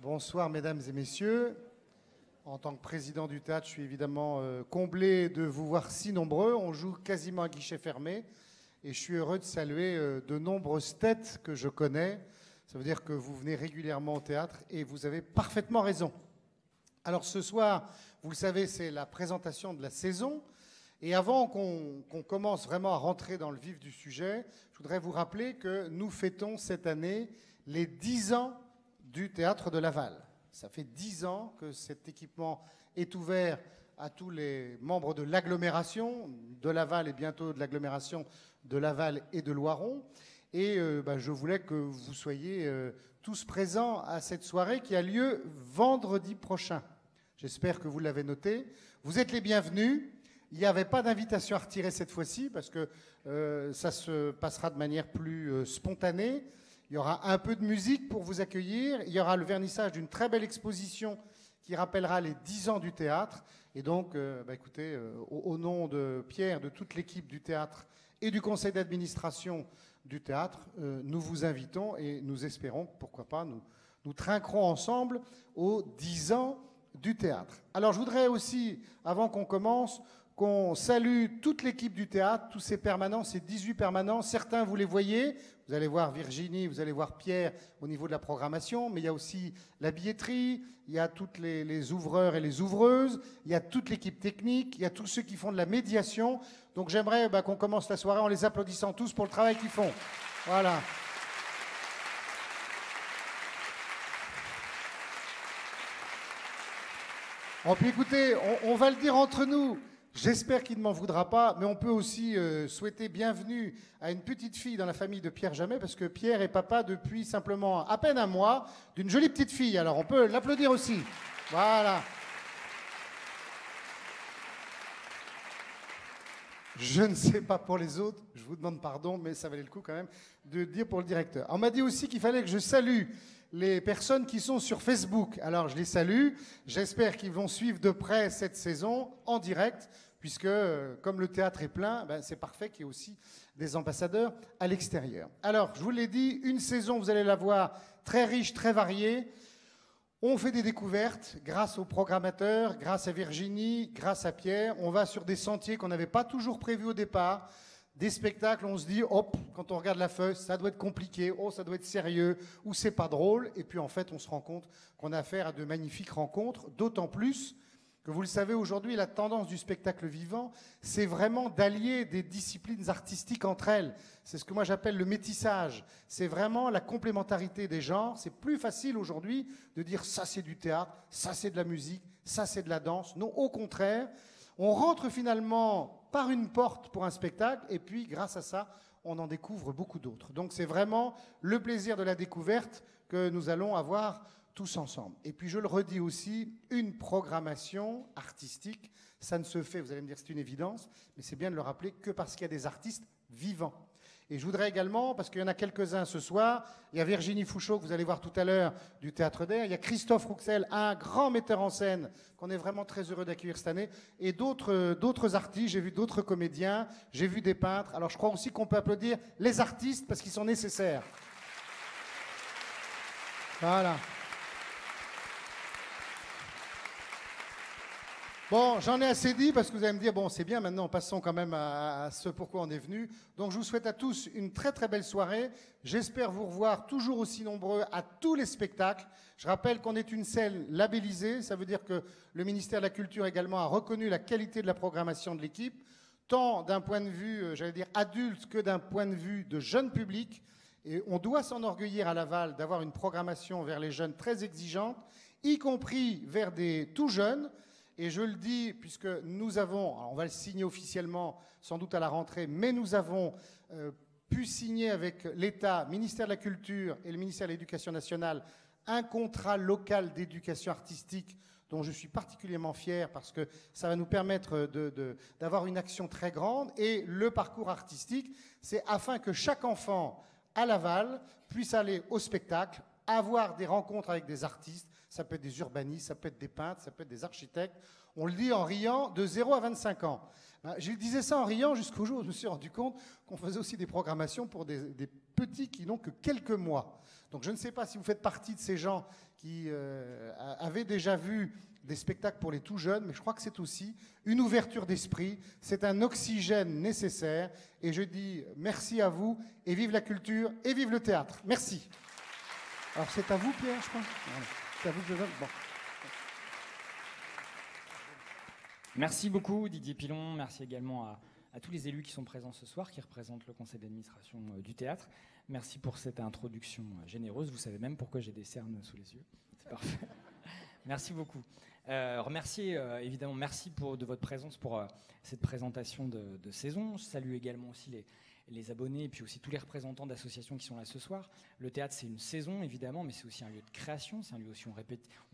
Bonsoir mesdames et messieurs. En tant que président du théâtre, je suis évidemment comblé de vous voir si nombreux. On joue quasiment à guichet fermé et je suis heureux de saluer de nombreuses têtes que je connais. Ça veut dire que vous venez régulièrement au théâtre et vous avez parfaitement raison. Alors ce soir, vous le savez, c'est la présentation de la saison. Et avant qu'on commence vraiment à rentrer dans le vif du sujet, je voudrais vous rappeler que nous fêtons cette année les 10 ans du Théâtre de Laval. Ça fait 10 ans que cet équipement est ouvert à tous les membres de l'agglomération de Laval et bientôt de l'agglomération de Laval et de Loiron. Et je voulais que vous soyez tous présents à cette soirée qui a lieu vendredi prochain. J'espère que vous l'avez noté. Vous êtes les bienvenus. Il n'y avait pas d'invitation à retirer cette fois-ci parce que ça se passera de manière plus spontanée. Il y aura un peu de musique pour vous accueillir. Il y aura le vernissage d'une très belle exposition qui rappellera les 10 ans du théâtre. Et donc, écoutez, au nom de Pierre, de toute l'équipe du théâtre et du conseil d'administration du théâtre, nous vous invitons et nous espérons, pourquoi pas, nous trinquerons ensemble aux 10 ans du théâtre. Alors, je voudrais aussi, avant qu'on commence, qu'on salue toute l'équipe du théâtre, tous ces permanents, ces 18 permanents. Certains, vous les voyez, vous allez voir Virginie, vous allez voir Pierre au niveau de la programmation, mais il y a aussi la billetterie, il y a tous les ouvreurs et les ouvreuses, il y a toute l'équipe technique, il y a tous ceux qui font de la médiation. Donc j'aimerais qu'on commence la soirée en les applaudissant tous pour le travail qu'ils font. Voilà. Bon, puis écoutez, on va le dire entre nous. J'espère qu'il ne m'en voudra pas, mais on peut aussi souhaiter bienvenue à une petite fille dans la famille de Pierre Jamet, parce que Pierre est papa depuis simplement à peine un mois d'une jolie petite fille. Alors on peut l'applaudir aussi. Voilà. Je ne sais pas pour les autres, je vous demande pardon, mais ça valait le coup quand même de dire pour le directeur. On m'a dit aussi qu'il fallait que je salue les personnes qui sont sur Facebook. Alors je les salue, j'espère qu'ils vont suivre de près cette saison en direct, puisque comme le théâtre est plein, c'est parfait qu'il y ait aussi des ambassadeurs à l'extérieur. Alors je vous l'ai dit, une saison, vous allez la voir, très riche, très variée. On fait des découvertes grâce aux programmateurs, grâce à Virginie, grâce à Pierre. On va sur des sentiers qu'on n'avait pas toujours prévus au départ. Des spectacles, on se dit, hop, quand on regarde la feuille, ça doit être compliqué, oh, ça doit être sérieux, ou c'est pas drôle. Et puis en fait, on se rend compte qu'on a affaire à de magnifiques rencontres, d'autant plus que vous le savez aujourd'hui, la tendance du spectacle vivant, c'est vraiment d'allier des disciplines artistiques entre elles. C'est ce que moi j'appelle le métissage. C'est vraiment la complémentarité des genres. C'est plus facile aujourd'hui de dire ça c'est du théâtre, ça c'est de la musique, ça c'est de la danse. Non, au contraire, on rentre finalement par une porte pour un spectacle et puis grâce à ça, on en découvre beaucoup d'autres. Donc c'est vraiment le plaisir de la découverte que nous allons avoir tous ensemble. Et puis je le redis aussi, une programmation artistique, ça ne se fait, vous allez me dire c'est une évidence, mais c'est bien de le rappeler que parce qu'il y a des artistes vivants. Et je voudrais également, parce qu'il y en a quelques-uns ce soir, il y a Virginie Fouchot, que vous allez voir tout à l'heure, du Théâtre d'Air, il y a Christophe Rouxel, un grand metteur en scène, qu'on est vraiment très heureux d'accueillir cette année, et d'autres artistes, j'ai vu d'autres comédiens, j'ai vu des peintres. Alors je crois aussi qu'on peut applaudir les artistes, parce qu'ils sont nécessaires. Voilà. Bon, j'en ai assez dit parce que vous allez me dire, bon, c'est bien, maintenant passons quand même à ce pourquoi on est venu. Donc je vous souhaite à tous une très très belle soirée. J'espère vous revoir toujours aussi nombreux à tous les spectacles. Je rappelle qu'on est une scène labellisée, ça veut dire que le ministère de la Culture également a reconnu la qualité de la programmation de l'équipe, tant d'un point de vue, j'allais dire adulte, que d'un point de vue de jeune public. Et on doit s'enorgueillir à Laval d'avoir une programmation vers les jeunes très exigeante, y compris vers des tout jeunes. Et je le dis, puisque nous avons, alors on va le signer officiellement sans doute à la rentrée, mais nous avons pu signer avec l'État, ministère de la Culture et le ministère de l'Éducation nationale, un contrat local d'éducation artistique dont je suis particulièrement fier parce que ça va nous permettre d'avoir une action très grande. Et le parcours artistique, c'est afin que chaque enfant à Laval puisse aller au spectacle, avoir des rencontres avec des artistes. Ça peut être des urbanistes, ça peut être des peintres, ça peut être des architectes. On le dit en riant, de 0 à 25 ans. Je disais ça en riant jusqu'au jour où je me suis rendu compte qu'on faisait aussi des programmations pour des petits qui n'ont que quelques mois. Donc je ne sais pas si vous faites partie de ces gens qui avait déjà vu des spectacles pour les tout jeunes, mais je crois que c'est aussi une ouverture d'esprit, c'est un oxygène nécessaire, et je dis merci à vous, et vive la culture, et vive le théâtre. Merci. Alors c'est à vous, Pierre, je crois. Voilà. C'est à vous que je donne. Bon. Merci beaucoup Didier Pilon, merci également à tous les élus qui sont présents ce soir, qui représentent le conseil d'administration du théâtre. Merci pour cette introduction généreuse, vous savez même pourquoi j'ai des cernes sous les yeux, c'est parfait. Merci beaucoup. Remercier, évidemment, merci de votre présence pour cette présentation de saison. Je salue également aussi les abonnés et puis aussi tous les représentants d'associations qui sont là ce soir. Le théâtre, c'est une saison, évidemment, mais c'est aussi un lieu de création, c'est un lieu aussi, on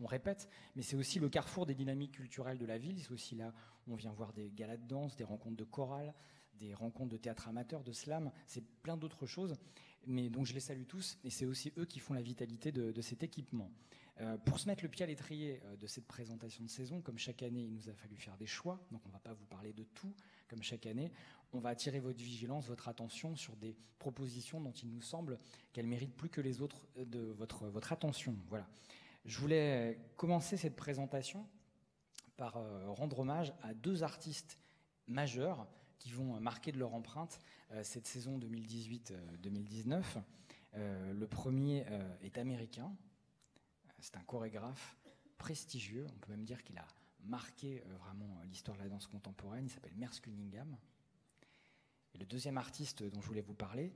répète, mais c'est aussi le carrefour des dynamiques culturelles de la ville. C'est aussi là où on vient voir des galas de danse, des rencontres de chorale, des rencontres de théâtre amateur, de slam, c'est plein d'autres choses. Mais donc je les salue tous, et c'est aussi eux qui font la vitalité de cet équipement. Pour se mettre le pied à l'étrier de cette présentation de saison, comme chaque année, il nous a fallu faire des choix, donc on ne va pas vous parler de tout, comme chaque année. On va attirer votre vigilance, votre attention sur des propositions dont il nous semble qu'elles méritent plus que les autres de votre attention. Voilà. Je voulais commencer cette présentation par rendre hommage à deux artistes majeurs qui vont marquer de leur empreinte cette saison 2018-2019. Le premier est américain. C'est un chorégraphe prestigieux, on peut même dire qu'il a marqué vraiment l'histoire de la danse contemporaine. Il s'appelle Merce Cunningham. Et le deuxième artiste dont je voulais vous parler,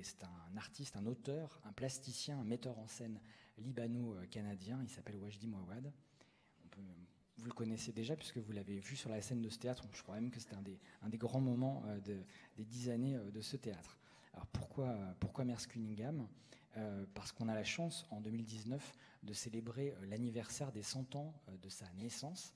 c'est un artiste, un auteur, un plasticien, un metteur en scène libano-canadien. Il s'appelle Wajdi Mouawad. Vous le connaissez déjà puisque vous l'avez vu sur la scène de ce théâtre. Je crois même que c'était un des grands moments des 10 années de ce théâtre. Alors pourquoi Merce Cunningham ? Parce qu'on a la chance, en 2019, de célébrer l'anniversaire des 100 ans de sa naissance.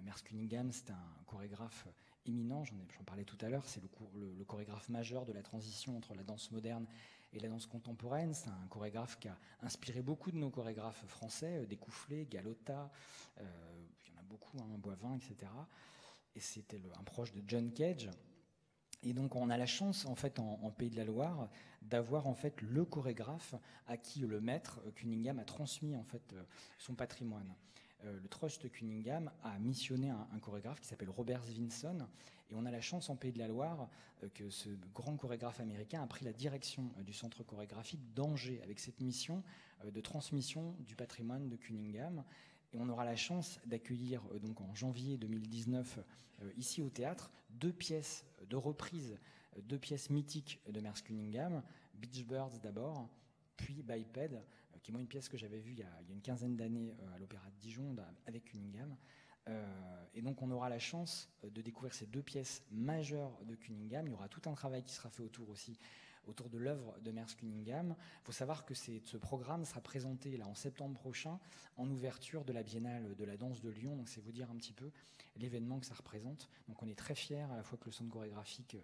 Merce Cunningham, c'est un chorégraphe éminent, j'en parlais tout à l'heure, c'est le chorégraphe majeur de la transition entre la danse moderne et la danse contemporaine. C'est un chorégraphe qui a inspiré beaucoup de nos chorégraphes français, Découfflé, Galota, il y en a beaucoup, Boivin, etc. Et c'était un proche de John Cage. Et donc on a la chance en fait en Pays de la Loire d'avoir en fait le chorégraphe à qui le maître Cunningham a transmis en fait son patrimoine. Le Trust Cunningham a missionné un chorégraphe qui s'appelle Robert Svinson, et on a la chance en Pays de la Loire que ce grand chorégraphe américain a pris la direction du centre chorégraphique d'Angers avec cette mission de transmission du patrimoine de Cunningham. Et on aura la chance d'accueillir donc en janvier 2019 ici au théâtre deux pièces de reprise, deux pièces mythiques de Merce Cunningham, Beach Birds d'abord, puis Biped, qui est moi une pièce que j'avais vue il y a une quinzaine d'années à l'Opéra de Dijon avec Cunningham. Et donc on aura la chance de découvrir ces deux pièces majeures de Cunningham. Il y aura tout un travail qui sera fait autour de l'œuvre de Merce Cunningham. Il faut savoir que ce programme sera présenté là, en septembre prochain en ouverture de la Biennale de la danse de Lyon. Donc c'est vous dire un petit peu l'événement que ça représente. Donc on est très fiers à la fois que le centre chorégraphique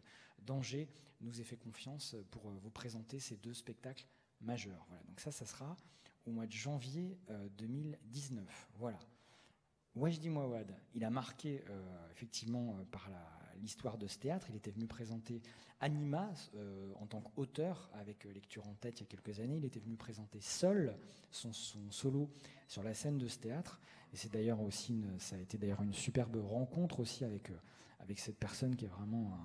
d'Angers nous ait fait confiance pour vous présenter ces deux spectacles majeurs. Voilà. Donc ça sera au mois de janvier 2019. Voilà. Wajdi Mouawad, il a marqué effectivement par l'histoire de ce théâtre. Il était venu présenter Anima en tant qu'auteur avec Lecture en tête il y a quelques années. Il était venu présenter seul son solo sur la scène de ce théâtre. Et c'est d'ailleurs aussi ça a été d'ailleurs une superbe rencontre aussi avec cette personne qui est vraiment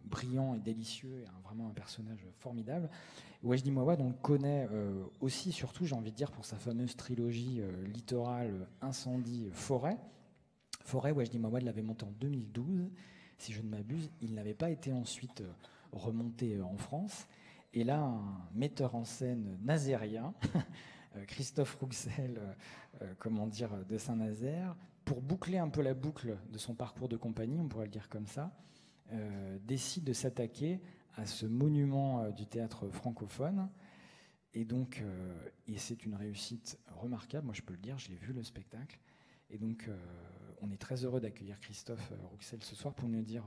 brillant et délicieux et vraiment un personnage formidable. Wajdi Mouawad, on le connaît aussi, surtout, j'ai envie de dire, pour sa fameuse trilogie littorale, incendie, forêt. Forêt, Wajdi Mouawad l'avait monté en 2012, si je ne m'abuse. Il n'avait pas été ensuite remonté en France. Et là, un metteur en scène nazérien, Christophe Rouxel, de Saint-Nazaire, pour boucler un peu la boucle de son parcours de compagnie, on pourrait le dire comme ça, décide de s'attaquer à ce monument du théâtre francophone. Et donc, et c'est une réussite remarquable, moi je peux le dire, je l'ai vu le spectacle. Et donc, on est très heureux d'accueillir Christophe Rouxel ce soir pour nous dire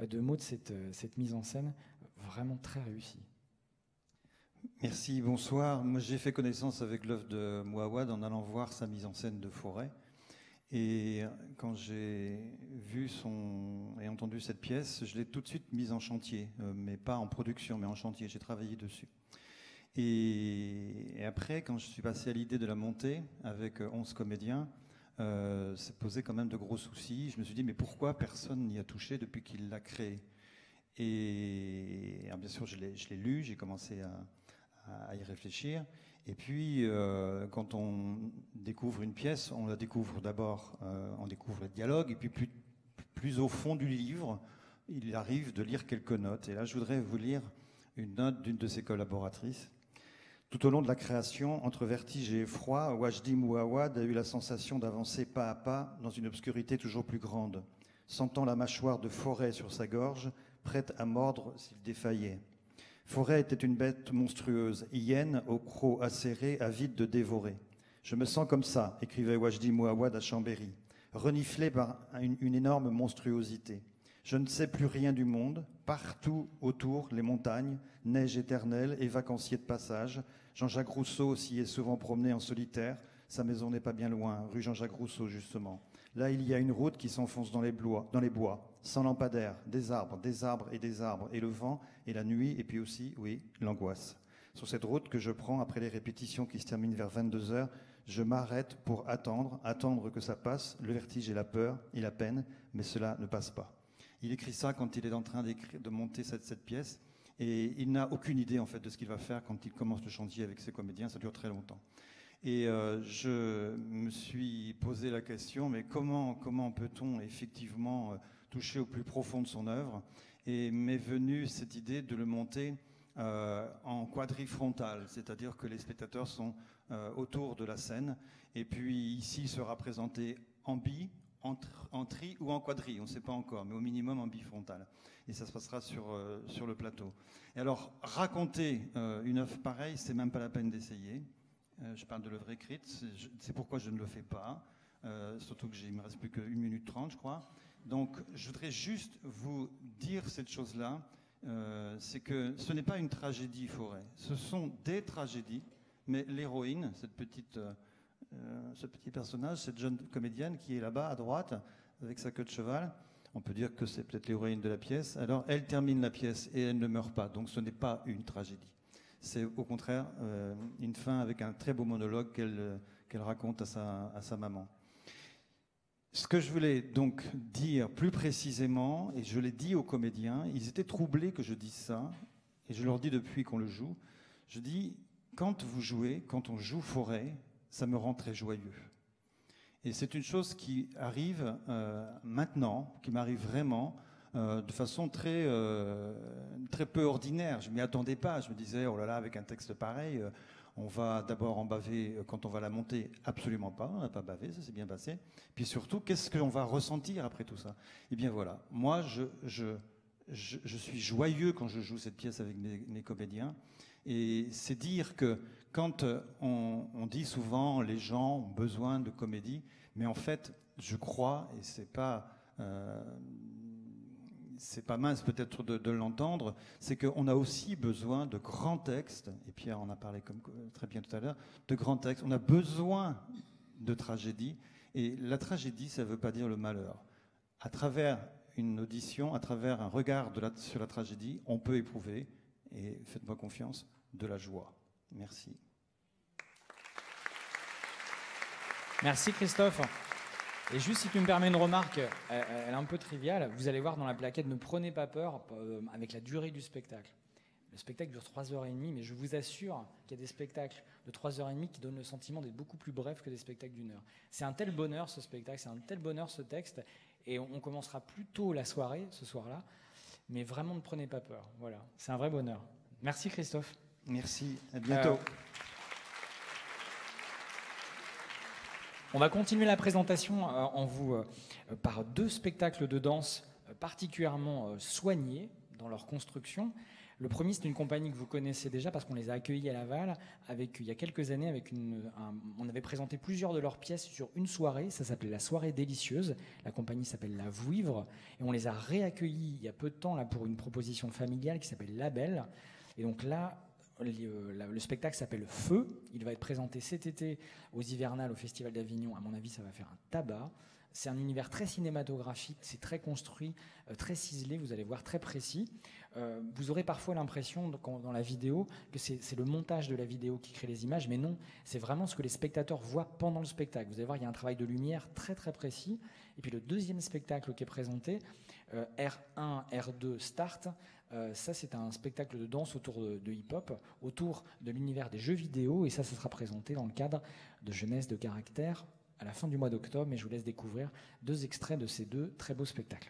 deux mots de cette mise en scène vraiment très réussie. Merci, bonsoir. Moi j'ai fait connaissance avec l'œuvre de Mouawad en allant voir sa mise en scène de Forêt. Et quand j'ai vu et entendu cette pièce, je l'ai tout de suite mise en chantier, mais pas en production, mais en chantier. J'ai travaillé dessus. Et après, quand je suis passé à l'idée de la montée avec 11 comédiens, c'est posé quand même de gros soucis. Je me suis dit, mais pourquoi personne n'y a touché depuis qu'il l'a créé? Et alors, bien sûr, je l'ai lu, j'ai commencé à y réfléchir. Et puis, quand on découvre une pièce, on la découvre d'abord, on découvre le dialogue, et puis plus au fond du livre, il arrive de lire quelques notes. Et là, je voudrais vous lire une note d'une de ses collaboratrices. Tout au long de la création, entre vertige et effroi, Wajdi Mouawad a eu la sensation d'avancer pas à pas dans une obscurité toujours plus grande, sentant la mâchoire de Forêt sur sa gorge, prête à mordre s'il défaillait. Forêt était une bête monstrueuse, hyène au croc acéré, avide de dévorer. « Je me sens comme ça », écrivait Wajdi Mouawad à Chambéry, reniflé par une énorme monstruosité. Je ne sais plus rien du monde. Partout autour, les montagnes, neige éternelle et vacanciers de passage. Jean-Jacques Rousseau s'y est souvent promené en solitaire. Sa maison n'est pas bien loin, rue Jean-Jacques Rousseau justement. Là, il y a une route qui s'enfonce dans les bois, sans lampadaire, des arbres et des arbres, et le vent, et la nuit, et puis aussi, oui, l'angoisse. Sur cette route que je prends après les répétitions qui se terminent vers 22h, je m'arrête pour attendre que ça passe, le vertige et la peur et la peine, mais cela ne passe pas. Il écrit ça quand il est en train de monter cette pièce, et il n'a aucune idée en fait de ce qu'il va faire quand il commence le chantier avec ses comédiens. Ça dure très longtemps. Et je me suis posé la question, mais comment peut-on effectivement toucher au plus profond de son œuvre? Et m'est venue cette idée de le monter en quadrifrontal, c'est-à-dire que les spectateurs sont autour de la scène, et puis ici il sera présenté en bi, en tri ou en quadri, on ne sait pas encore, mais au minimum en bifrontal. Et ça se passera sur le plateau. Et alors, raconter une œuvre pareille, c'est même pas la peine d'essayer. Je parle de l'œuvre écrite, c'est pourquoi je ne le fais pas, surtout qu'il ne me reste plus que 1 minute 30, je crois. Donc, je voudrais juste vous dire cette chose-là, c'est que ce n'est pas une tragédie, Forêt. Ce sont des tragédies, mais l'héroïne, ce petit personnage, cette jeune comédienne qui est là-bas à droite, avec sa queue de cheval, on peut dire que c'est peut-être l'héroïne de la pièce. Alors, elle termine la pièce et elle ne meurt pas, donc ce n'est pas une tragédie. C'est au contraire une fin avec un très beau monologue qu'elle raconte à sa maman. Ce que je voulais donc dire plus précisément, et je l'ai dit aux comédiens, ils étaient troublés que je dise ça, et je leur dis depuis qu'on le joue, je dis, quand on joue Forêt, ça me rend très joyeux. Et c'est une chose qui arrive maintenant, qui m'arrive vraiment, de façon très peu ordinaire. Je ne m'y attendais pas. Je me disais, oh là là, avec un texte pareil, on va d'abord en baver quand on va la monter. Absolument pas, on n'a pas bavé, ça s'est bien passé. Puis surtout, qu'est-ce qu'on va ressentir après tout ça? Eh bien voilà, moi je suis joyeux quand je joue cette pièce avec mes comédiens. Et c'est dire que quand on dit souvent les gens ont besoin de comédie, mais en fait, je crois, et c'est pas mince peut-être de l'entendre, c'est qu'on a aussi besoin de grands textes, et Pierre en a parlé très bien tout à l'heure, de grands textes. On a besoin de tragédie, et la tragédie, ça ne veut pas dire le malheur. À travers une audition, à travers un regard sur la tragédie, on peut éprouver, et faites-moi confiance, de la joie. Merci. Merci Christophe. Et juste si tu me permets une remarque, elle est un peu triviale, vous allez voir dans la plaquette, ne prenez pas peur avec la durée du spectacle. Le spectacle dure 3h30, mais je vous assure qu'il y a des spectacles de 3h30 qui donnent le sentiment d'être beaucoup plus brefs que des spectacles d'1 heure. C'est un tel bonheur ce spectacle, c'est un tel bonheur ce texte, et on commencera plus tôt la soirée, ce soir-là, mais vraiment ne prenez pas peur. Voilà, c'est un vrai bonheur. Merci Christophe. Merci, à bientôt. On va continuer la présentation par 2 spectacles de danse particulièrement soignés dans leur construction. Le premier, c'est une compagnie que vous connaissez déjà parce qu'on les a accueillis à Laval il y a quelques années. On avait présenté plusieurs de leurs pièces sur une soirée. Ça s'appelait la Soirée Délicieuse. La compagnie s'appelle La Vouivre. Et on les a réaccueillis il y a peu de temps là, pour une proposition familiale qui s'appelle La Belle. Et donc là, le spectacle s'appelle Feu. Il va être présenté cet été aux Hivernales au Festival d'Avignon. À mon avis, ça va faire un tabac. C'est un univers très cinématographique, c'est très construit, très ciselé, vous allez voir, très précis. Vous aurez parfois l'impression dans la vidéo que c'est le montage de la vidéo qui crée les images, mais non, c'est vraiment ce que les spectateurs voient pendant le spectacle. Vous allez voir, il y a un travail de lumière très très précis. Et puis le deuxième spectacle qui est présenté, R1, R2, Start, ça c'est un spectacle de danse autour de hip-hop, autour de l'univers des jeux vidéo, et ça sera présenté dans le cadre de Jeunesse de Caractère à la fin du mois d'octobre, et je vous laisse découvrir 2 extraits de ces 2 très beaux spectacles.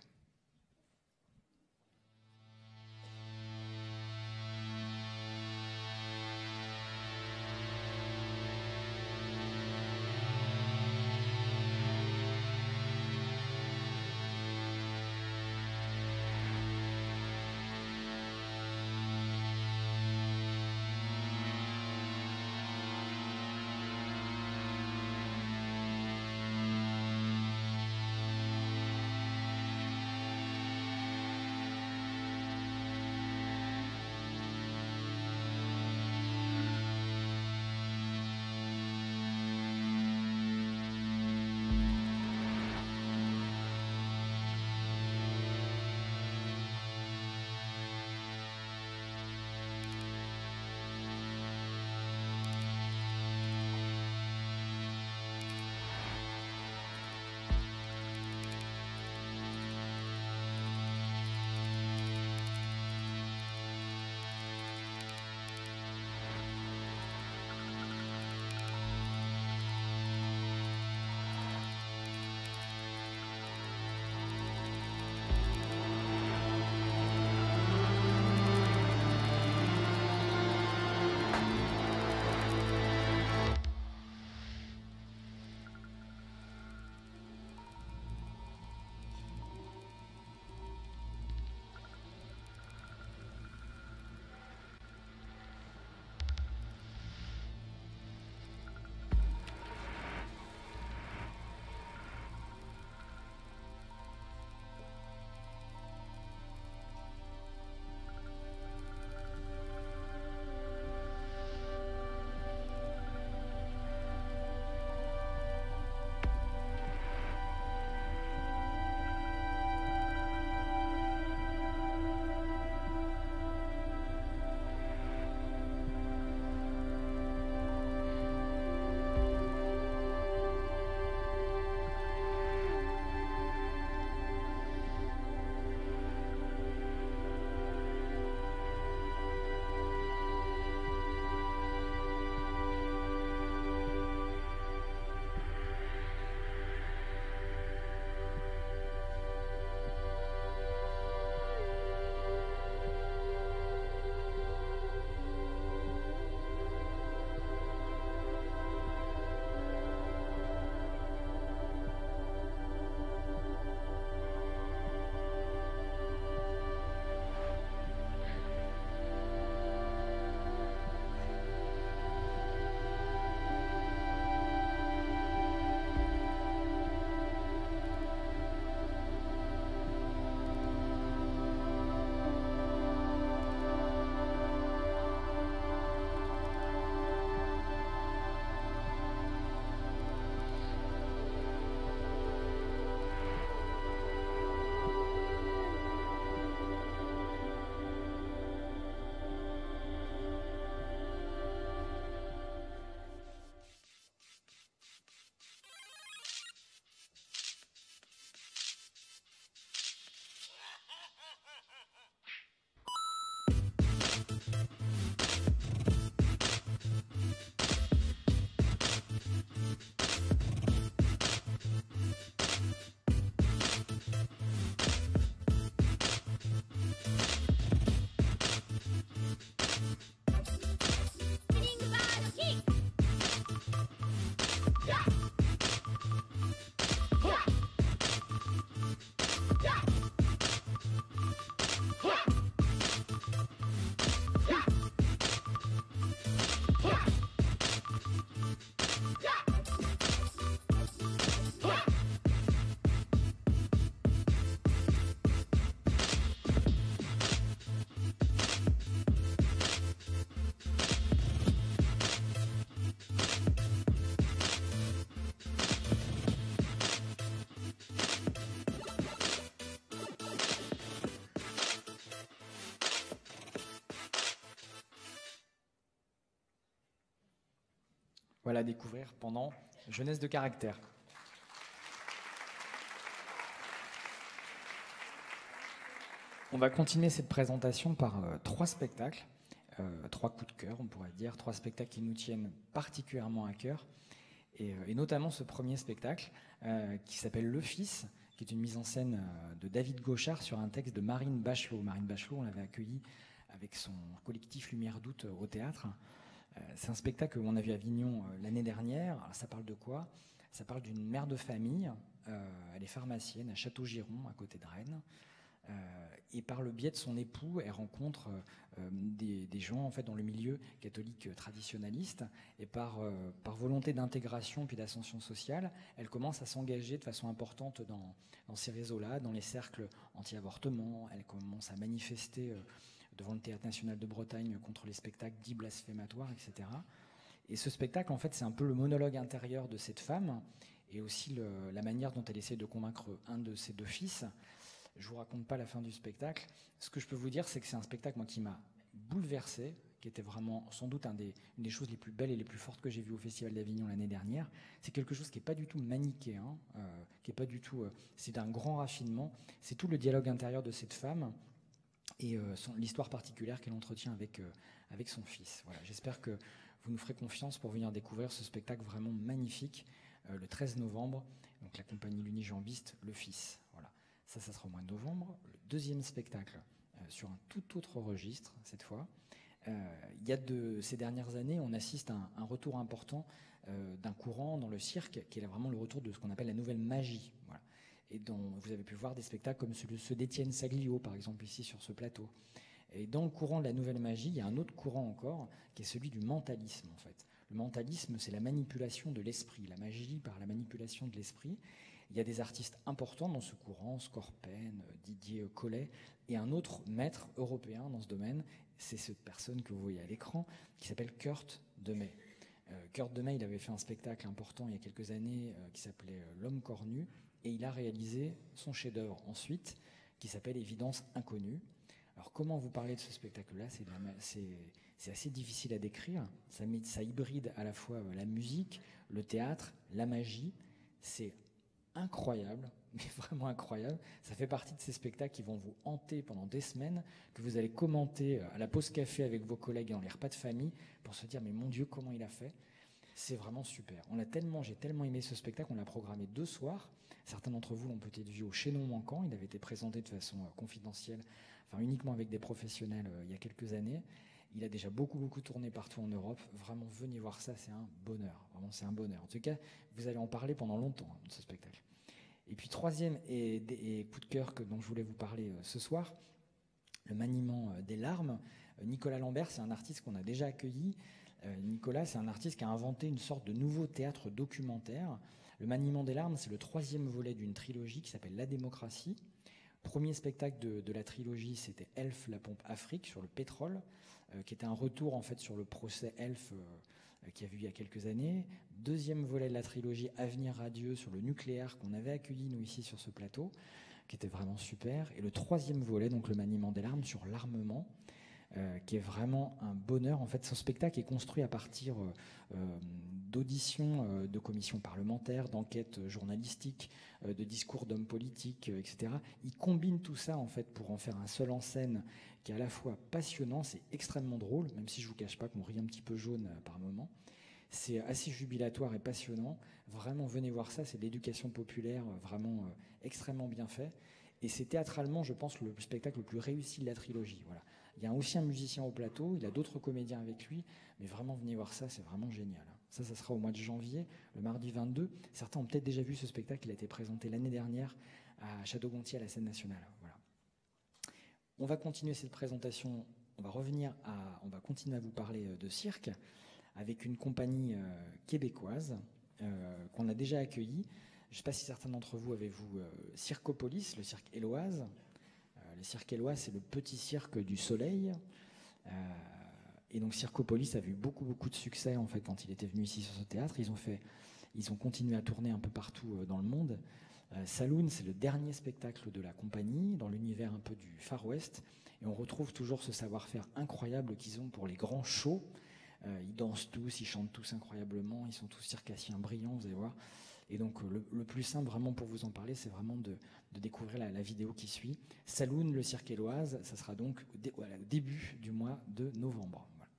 Voilà, à découvrir pendant Jeunesse de caractère. On va continuer cette présentation par 3 spectacles, 3 coups de cœur, on pourrait dire, 3 spectacles qui nous tiennent particulièrement à cœur, et notamment ce premier spectacle qui s'appelle Le Fils, qui est une mise en scène de David Gauchard sur un texte de Marine Bachelot. Marine Bachelot, on l'avait accueillie avec son collectif Lumière d'août au théâtre. C'est un spectacle qu'on a vu à Avignon l'année dernière. Alors, ça parle de quoi ? Ça parle d'une mère de famille, elle est pharmacienne à Château-Giron, à côté de Rennes. Et par le biais de son époux, elle rencontre des gens en fait, dans le milieu catholique traditionnaliste. Et par volonté d'intégration puis d'ascension sociale, elle commence à s'engager de façon importante dans ces réseaux-là, dans les cercles anti-avortement. Elle commence à manifester devant le Théâtre national de Bretagne contre les spectacles dits blasphématoires, etc. Et ce spectacle, en fait, c'est un peu le monologue intérieur de cette femme et aussi la manière dont elle essaie de convaincre un de ses 2 fils. Je ne vous raconte pas la fin du spectacle. Ce que je peux vous dire, c'est que c'est un spectacle moi, qui m'a bouleversé, qui était vraiment sans doute une des choses les plus belles et les plus fortes que j'ai vues au Festival d'Avignon l'année dernière. C'est quelque chose qui n'est pas du tout manichéen, qui est pas du tout. C'est d'un grand raffinement. C'est tout le dialogue intérieur de cette femme et l'histoire particulière qu'elle entretient avec son fils. Voilà. J'espère que vous nous ferez confiance pour venir découvrir ce spectacle vraiment magnifique le 13 novembre. Donc la compagnie l'Unijambiste, Le Fils. Voilà. Ça sera au mois de novembre. Le deuxième spectacle, sur un tout autre registre, cette fois. Ces dernières années, on assiste à un retour important d'un courant dans le cirque, qui est vraiment le retour de ce qu'on appelle la nouvelle magie. Voilà. Et dont vous avez pu voir des spectacles comme ceux d'Étienne Saglio, par exemple, ici sur ce plateau. Et dans le courant de la nouvelle magie, il y a un autre courant encore, qui est celui du mentalisme, en fait. Le mentalisme, c'est la manipulation de l'esprit, la magie par la manipulation de l'esprit. Il y a des artistes importants dans ce courant, Scorpen, Didier Collet, et un autre maître européen dans ce domaine, c'est cette personne que vous voyez à l'écran, qui s'appelle Kurt Demey. Kurt Demey, il avait fait un spectacle important il y a quelques années qui s'appelait L'Homme cornu, et il a réalisé son chef-d'œuvre ensuite, qui s'appelle Évidence inconnue. Alors comment vous parler de ce spectacle-là ? C'est assez difficile à décrire. Ça hybride à la fois la musique, le théâtre, la magie. C'est incroyable, mais vraiment incroyable. Ça fait partie de ces spectacles qui vont vous hanter pendant des semaines, que vous allez commenter à la pause café avec vos collègues dans les repas de famille pour se dire mais mon Dieu, comment il a fait ? C'est vraiment super. J'ai tellement aimé ce spectacle, on l'a programmé 2 soirs. Certains d'entre vous l'ont peut-être vu au Chaînon Manquant. Il avait été présenté de façon confidentielle, enfin uniquement avec des professionnels il y a quelques années. Il a déjà beaucoup tourné partout en Europe. Vraiment, venez voir ça, c'est un bonheur. Vraiment, c'est un bonheur. En tout cas, vous allez en parler pendant longtemps de ce spectacle. Et puis troisième et coup de cœur dont je voulais vous parler ce soir, le maniement des larmes. Nicolas Lambert, c'est un artiste qu'on a déjà accueilli. Nicolas, c'est un artiste qui a inventé une sorte de nouveau théâtre documentaire. Le maniement des larmes, c'est le 3e volet d'une trilogie qui s'appelle La démocratie. Premier spectacle de la trilogie, c'était Elf, la pompe Afrique, sur le pétrole, qui était un retour en fait sur le procès Elf qui a vu il y a quelques années. 2e volet de la trilogie, Avenir radieux, sur le nucléaire, qu'on avait accueilli nous ici sur ce plateau, qui était vraiment super. Et le 3e volet, donc le maniement des larmes, sur l'armement, qui est vraiment un bonheur. En fait, ce spectacle est construit à partir d'auditions de commissions parlementaires, d'enquêtes journalistiques, de discours d'hommes politiques, etc. Il combine tout ça en fait pour en faire un seul en scène qui est à la fois passionnant, c'est extrêmement drôle, même si je vous cache pas qu'on rit un petit peu jaune par moment. C'est assez jubilatoire et passionnant. Vraiment, venez voir ça. C'est de l'éducation populaire, vraiment extrêmement bien fait. Et c'est théâtralement, je pense, le spectacle le plus réussi de la trilogie. Voilà. Il y a aussi un musicien au plateau, il a d'autres comédiens avec lui, mais vraiment, venez voir ça, c'est vraiment génial. Ça sera au mois de janvier, le mardi 22. Certains ont peut-être déjà vu ce spectacle, il a été présenté l'année dernière à Château-Gontier à la Scène nationale. Voilà. On va continuer cette présentation, on va continuer à vous parler de cirque avec une compagnie québécoise qu'on a déjà accueillie. Je ne sais pas si certains d'entre vous avez vu Circopolis, le cirque Éloise. Le cirque Éloise, c'est le petit cirque du Soleil. Et donc Circopolis a eu beaucoup de succès en fait quand il était venu ici sur ce théâtre. Ils ont continué à tourner un peu partout dans le monde. Saloon, c'est le dernier spectacle de la compagnie dans l'univers un peu du Far West. Et on retrouve toujours ce savoir-faire incroyable qu'ils ont pour les grands shows. Ils dansent tous, ils chantent tous incroyablement, ils sont tous circassiens brillants, vous allez voir. Et donc le plus simple vraiment pour vous en parler, c'est vraiment de découvrir la vidéo qui suit. Saloon, le cirque éloise, ça sera donc au début du mois de novembre. Voilà.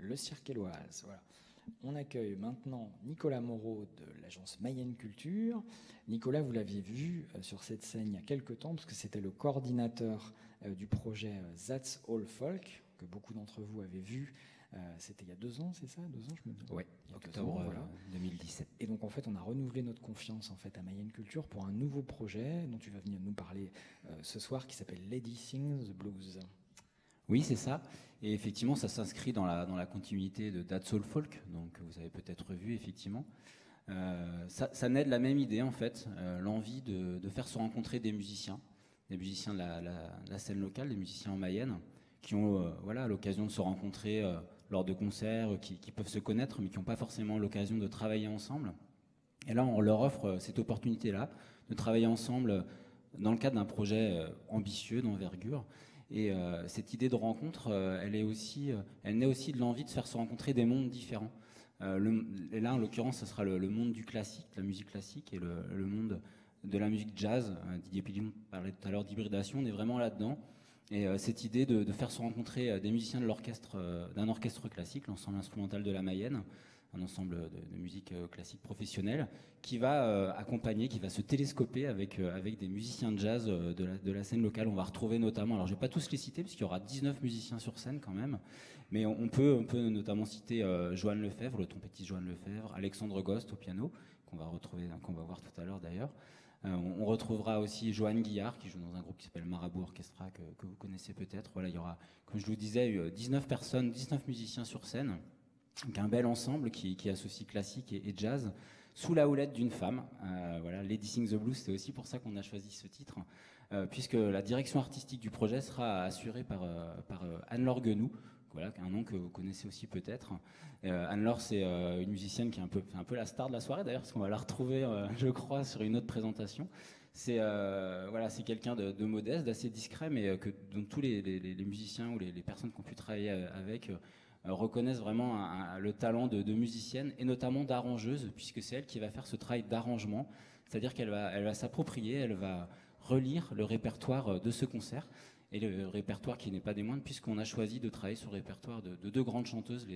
Le cirque éloise, voilà. On accueille maintenant Nicolas Moreau de l'agence Mayenne Culture. Nicolas, vous l'aviez vu sur cette scène il y a quelques temps, parce que c'était le coordinateur du projet That's All Folk, que beaucoup d'entre vous avaient vu. C'était il y a 2 ans, c'est ça 2 ans, je me dis. Oui, octobre 2017. Et donc en fait, on a renouvelé notre confiance en fait à Mayenne Culture pour un nouveau projet dont tu vas venir nous parler ce soir, qui s'appelle Lady Sings the Blues. Oui, c'est ça. Et effectivement, ça s'inscrit dans la continuité de That's All Folk, donc vous avez peut-être vu effectivement. Ça naît de la même idée en fait, l'envie de faire se rencontrer des musiciens de la scène locale, des musiciens en Mayenne, qui ont l'occasion de se rencontrer lors de concerts, qui peuvent se connaître, mais qui n'ont pas forcément l'occasion de travailler ensemble. Et là, on leur offre cette opportunité-là de travailler ensemble dans le cadre d'un projet ambitieux, d'envergure. Et cette idée de rencontre, elle naît aussi de l'envie de faire se rencontrer des mondes différents. Et là, en l'occurrence, ce sera le monde du classique, la musique classique, et le monde de la musique jazz. Didier Pilon parlait tout à l'heure d'hybridation, on est vraiment là-dedans. Et cette idée de faire se rencontrer des musiciens d'un orchestre classique, l'ensemble instrumental de la Mayenne, un ensemble de musique classique professionnelle, qui va accompagner, qui va se télescoper avec des musiciens de jazz de la scène locale. On va retrouver notamment, alors je ne vais pas tous les citer, parce qu'il y aura 19 musiciens sur scène quand même, mais on peut notamment citer Joanne Lefebvre, le trompettiste Joanne Lefebvre, Alexandre Gost au piano, qu'on va voir tout à l'heure d'ailleurs. On retrouvera aussi Joanne Guillard, qui joue dans un groupe qui s'appelle Marabout Orchestra, que vous connaissez peut-être. Voilà, il y aura, comme je vous disais, 19 musiciens sur scène. Donc un bel ensemble qui associe classique et jazz sous la houlette d'une femme. Lady Sings the Blues, c'est aussi pour ça qu'on a choisi ce titre, puisque la direction artistique du projet sera assurée par Anne-Laure Guenoux, un nom que vous connaissez aussi peut-être. Anne-Laure, c'est une musicienne qui est un peu la star de la soirée d'ailleurs, parce qu'on va la retrouver, je crois, sur une autre présentation. C'est quelqu'un de modeste, d'assez discret, mais dont tous les musiciens ou les personnes qui ont pu travailler avec reconnaissent vraiment le talent de musicienne et notamment d'arrangeuse, puisque c'est elle qui va faire ce travail d'arrangement, c'est-à-dire qu'elle va s'approprier, elle va relire le répertoire de ce concert, et le répertoire qui n'est pas des moindres, puisqu'on a choisi de travailler sur le répertoire de 2 grandes chanteuses,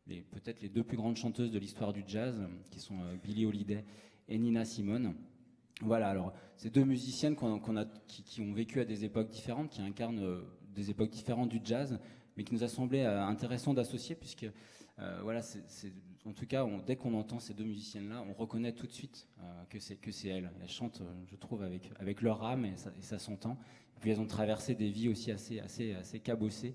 peut-être les 2 plus grandes chanteuses de l'histoire du jazz, qui sont Billie Holiday et Nina Simone. Voilà, alors ces 2 musiciennes qui ont vécu à des époques différentes, qui incarnent des époques différentes du jazz, mais qui nous a semblé intéressant d'associer, puisque en tout cas, dès qu'on entend ces 2 musiciennes-là, on reconnaît tout de suite que c'est elles. Elles chantent, je trouve, avec leur âme, et ça s'entend. Et puis elles ont traversé des vies aussi assez cabossées.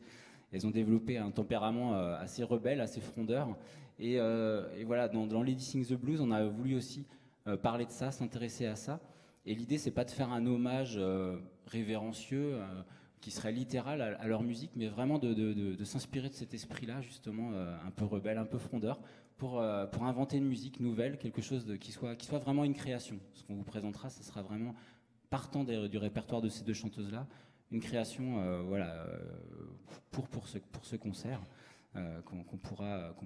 Elles ont développé un tempérament assez rebelle, assez frondeur. Et voilà, dans Lady Sings the Blues, on a voulu aussi parler de ça, s'intéresser à ça. Et l'idée, c'est pas de faire un hommage révérencieux, qui serait littéral à leur musique, mais vraiment de s'inspirer de cet esprit-là, justement, un peu rebelle, un peu frondeur, pour inventer une musique nouvelle, quelque chose qui soit vraiment une création. Ce qu'on vous présentera, ce sera vraiment, partant du répertoire de ces 2 chanteuses-là, une création pour ce concert qu'on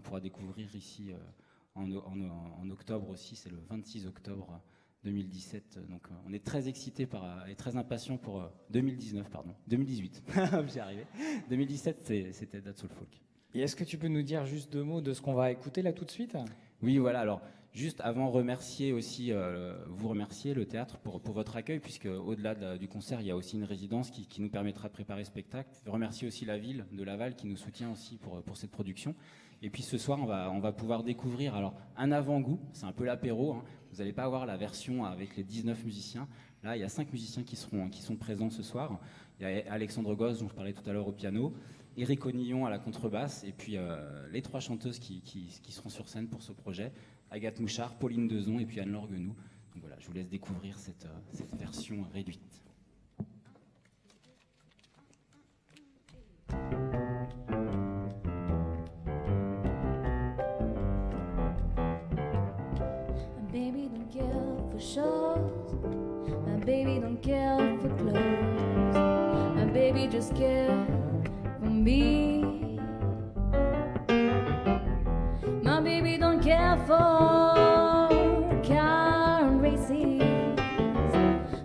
pourra découvrir ici en octobre aussi, c'est le 26 octobre 2017, donc on est très excités et très impatients pour 2018, j'y arrivé. 2017, c'était That's All Folk. Et est-ce que tu peux nous dire juste 2 mots de ce qu'on va écouter là tout de suite ? Oui, voilà, alors Juste avant, remercier aussi, vous remercier le théâtre pour votre accueil, puisque au-delà du concert, il y a aussi une résidence qui nous permettra de préparer le spectacle. Remercier aussi la ville de Laval qui nous soutient aussi pour cette production. Et puis ce soir, on va pouvoir découvrir alors un avant-goût, c'est un peu l'apéro. Hein. Vous n'allez pas avoir la version avec les 19 musiciens. Là, il y a 5 musiciens qui sont présents ce soir. Il y a Alexandre Gosse, dont je parlais tout à l'heure au piano, Éric Onillon à la contrebasse, et puis les 3 chanteuses qui seront sur scène pour ce projet, Agathe Mouchard, Pauline Dezon et puis Anne-Laure Guenoux. Donc voilà, je vous laisse découvrir cette version réduite. Baby don't care for shows. My baby don't care for clothes. My baby just cares for me. My baby don't care for car and races.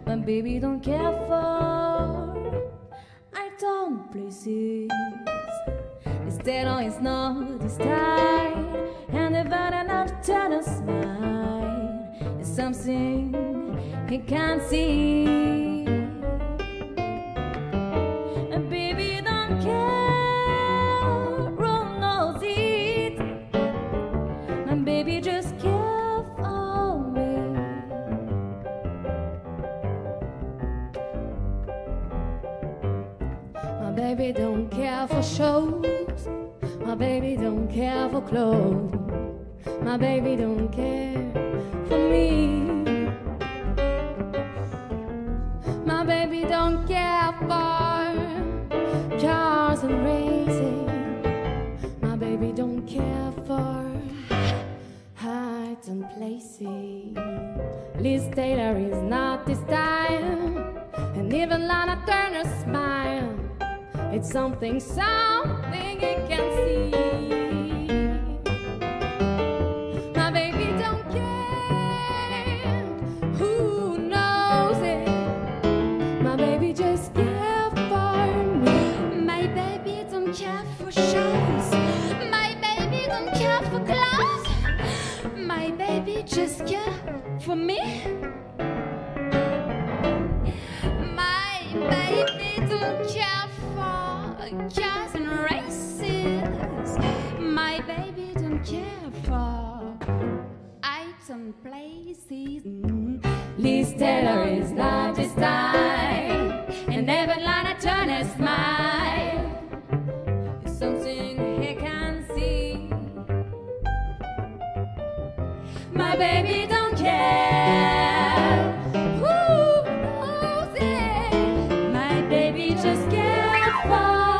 My baby don't care for item places. His tailor is not his style, and the banana turn a smile is something he can't see. And baby don't care, who knows it? My baby just care for me. My baby don't care for shows. My baby don't care for clothes. My baby don't care for me. My baby don't care for cars and racing. My baby don't care for heights and places. Liz Taylor is not his style, and even Lana Turner's smile, it's something you can see. My baby don't care, who knows it? My baby just care for me. My baby don't care for shows. My baby don't care for clothes. My baby just care for me. My baby don't care for cars and races. My baby don't care for item places. Liz Taylor is not his style, and never Lana Turner smile. It's something he can see. My baby don't care. Who knows it? My baby just care for me.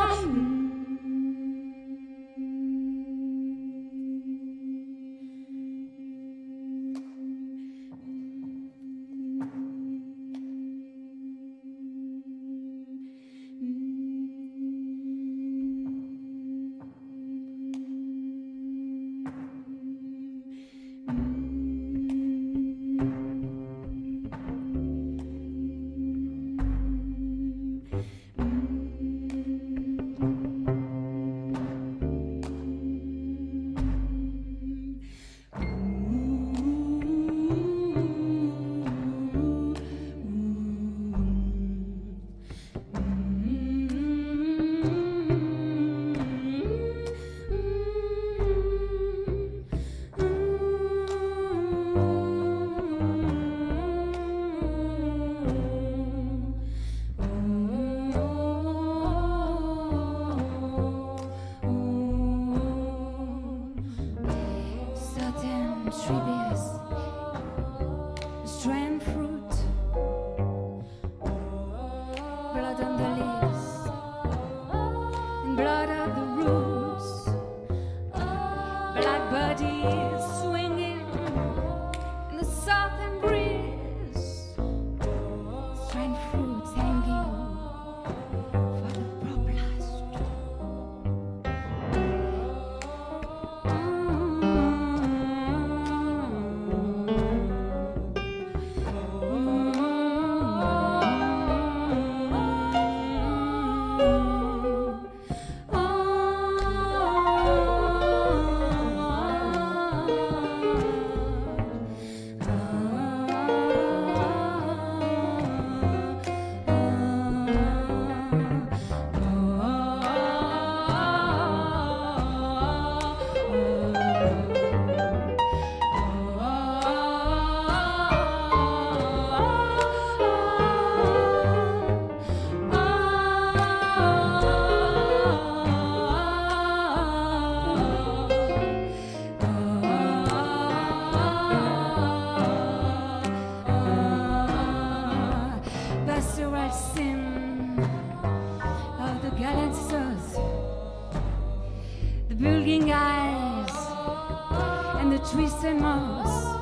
twisted moss,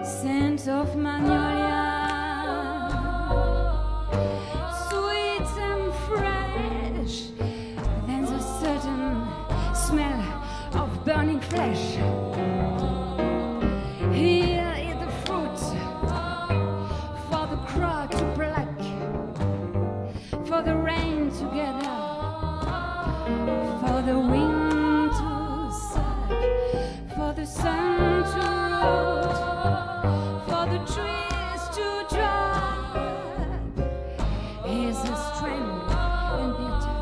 scent of magnolia, sweet and fresh. Then the certain smell of burning flesh. Here is the fruit for the crowd to pluck, for the rain to gather, for the wind to suck, for the sun to root, for the trees to drop. Here's the strength and bitter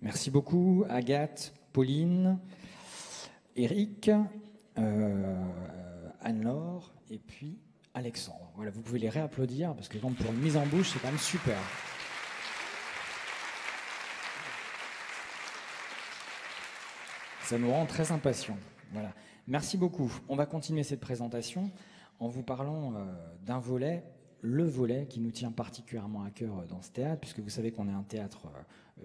Merci beaucoup, Agathe, Pauline, Eric, Anne-Laure et puis Alexandre. Voilà, vous pouvez les réapplaudir parce que pour une mise en bouche, c'est quand même super. Ça nous rend très impatients. Voilà. Merci beaucoup. On va continuer cette présentation en vous parlant d'un volet, le volet qui nous tient particulièrement à cœur dans ce théâtre, puisque vous savez qu'on est un théâtre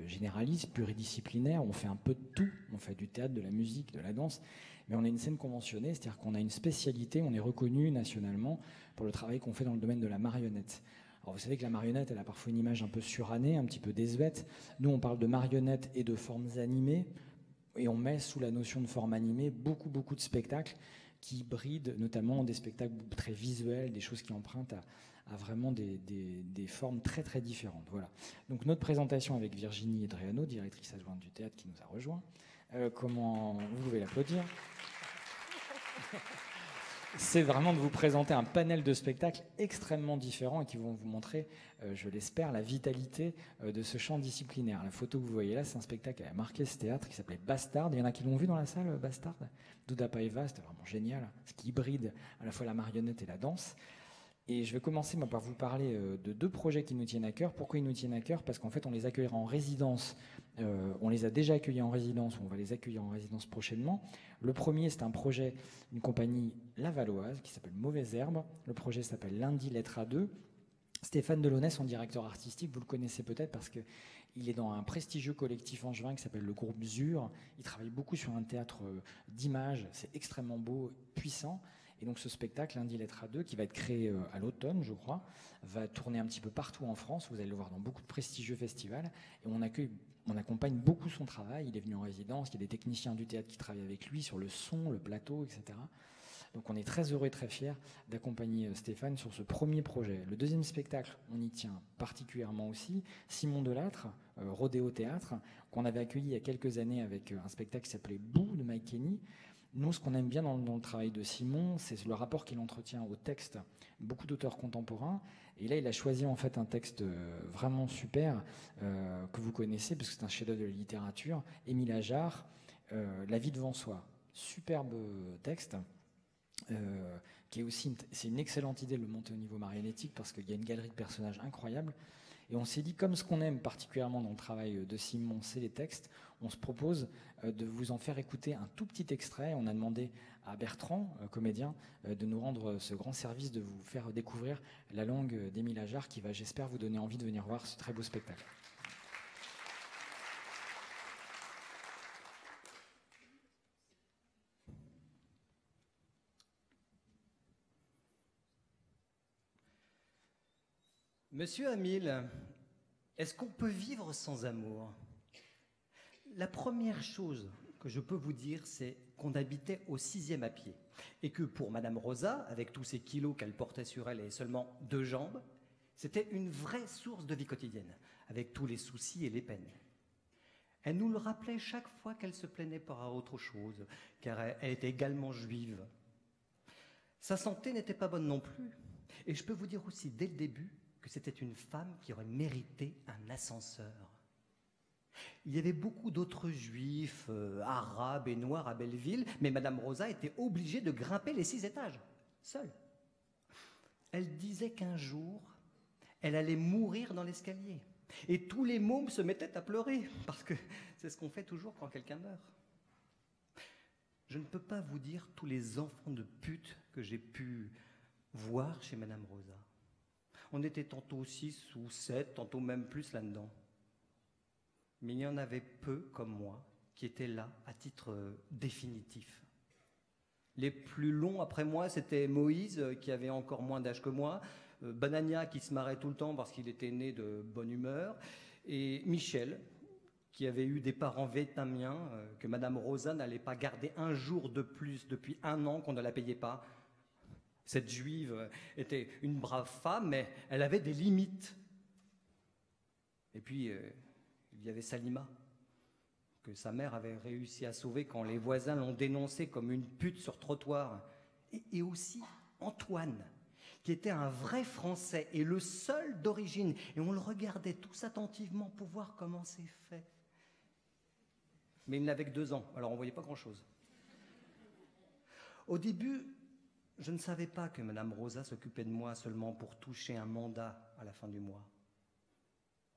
généraliste, pluridisciplinaire, on fait un peu de tout, on fait du théâtre, de la musique, de la danse, mais on a une scène conventionnée, c'est-à-dire qu'on a une spécialité, on est reconnu nationalement pour le travail qu'on fait dans le domaine de la marionnette. Alors vous savez que la marionnette, elle a parfois une image un peu surannée, un petit peu désuète. Nous, on parle de marionnette et de formes animées, et on met sous la notion de forme animée beaucoup de spectacles qui brident notamment des spectacles très visuels, des choses qui empruntent à vraiment des formes très différentes. Voilà. Donc notre présentation avec Virginie Edreano, directrice adjointe du théâtre qui nous a rejoint. Vous pouvez l'applaudir. C'est vraiment de vous présenter un panel de spectacles extrêmement différents et qui vont vous montrer, je l'espère, la vitalité de ce champ disciplinaire. La photo que vous voyez là, c'est un spectacle qui a marqué ce théâtre qui s'appelait Bastard. Il y en a qui l'ont vu dans la salle, Bastard. Douda Paiva, c'était vraiment génial, ce qui hybride à la fois la marionnette et la danse. Et je vais commencer par vous parler de deux projets qui nous tiennent à cœur. Pourquoi ils nous tiennent à cœur? Parce qu'en fait, on les accueillera en résidence. On les a déjà accueillis en résidence, on va les accueillir en résidence prochainement. Le premier, c'est un projet d'une compagnie lavalloise qui s'appelle Mauvaise Herbe. Le projet s'appelle Lundi Lettre A2. Stéphane Delaunay, son directeur artistique, vous le connaissez peut-être parce qu'il est dans un prestigieux collectif angevin qui s'appelle le groupe ZUR. Il travaille beaucoup sur un théâtre d'images, c'est extrêmement beau, puissant. Et donc ce spectacle, Lundi Lettre A2, qui va être créé à l'automne, je crois, va tourner un petit peu partout en France. Vous allez le voir dans beaucoup de prestigieux festivals. Et on accompagne beaucoup son travail. Il est venu en résidence. Il y a des techniciens du théâtre qui travaillent avec lui sur le son, le plateau, etc. Donc on est très heureux et très fiers d'accompagner Stéphane sur ce premier projet. Le deuxième spectacle, on y tient particulièrement aussi. Simon Delattre, Rodéo Théâtre, qu'on avait accueilli il y a quelques années avec un spectacle qui s'appelait Boo de Mike Kenny. Nous, ce qu'on aime bien dans le travail de Simon, c'est le rapport qu'il entretient au texte. Beaucoup d'auteurs contemporains. Et là, il a choisi en fait un texte vraiment super que vous connaissez, parce que c'est un chef-d'œuvre de la littérature. Émile Ajar, La vie devant soi. Superbe texte. Qui est aussi c'est une excellente idée de le monter au niveau marionnettique, parce qu'il y a une galerie de personnages incroyable. Et on s'est dit, comme ce qu'on aime particulièrement dans le travail de Simon, c'est les textes, on se propose de vous en faire écouter un tout petit extrait. On a demandé à Bertrand, comédien, de nous rendre ce grand service, de vous faire découvrir la langue d'Émile Ajar, qui va, j'espère, vous donner envie de venir voir ce très beau spectacle. Monsieur Hamil, est-ce qu'on peut vivre sans amour? La première chose que je peux vous dire, c'est qu'on habitait au 6e à pied. Et que pour Madame Rosa, avec tous ces kilos qu'elle portait sur elle et seulement 2 jambes, c'était une vraie source de vie quotidienne, avec tous les soucis et les peines. Elle nous le rappelait chaque fois qu'elle se plaignait par autre chose, car elle était également juive. Sa santé n'était pas bonne non plus. Et je peux vous dire aussi, dès le début, que c'était une femme qui aurait mérité un ascenseur. Il y avait beaucoup d'autres juifs, arabes et noirs à Belleville, mais Madame Rosa était obligée de grimper les 6 étages, seule. Elle disait qu'un jour, elle allait mourir dans l'escalier. Et tous les mômes se mettaient à pleurer, parce que c'est ce qu'on fait toujours quand quelqu'un meurt. Je ne peux pas vous dire tous les enfants de pute que j'ai pu voir chez Madame Rosa. On était tantôt 6 ou 7, tantôt même plus là-dedans. Mais il y en avait peu, comme moi, qui étaient là à titre définitif. Les plus longs après moi, c'était Moïse, qui avait encore moins d'âge que moi, Banania, qui se marrait tout le temps parce qu'il était né de bonne humeur, et Michel, qui avait eu des parents vietnamiens, que Madame Rosa n'allait pas garder un jour de plus depuis 1 an qu'on ne la payait pas. Cette juive était une brave femme, mais elle avait des limites. Et puis, il y avait Salima, que sa mère avait réussi à sauver quand les voisins l'ont dénoncée comme une pute sur trottoir. Et aussi Antoine, qui était un vrai Français et le seul d'origine. Et on le regardait tous attentivement pour voir comment c'est fait. Mais il n'avait que 2 ans, alors on ne voyait pas grand-chose. Au début, je ne savais pas que Madame Rosa s'occupait de moi seulement pour toucher un mandat à la fin du mois.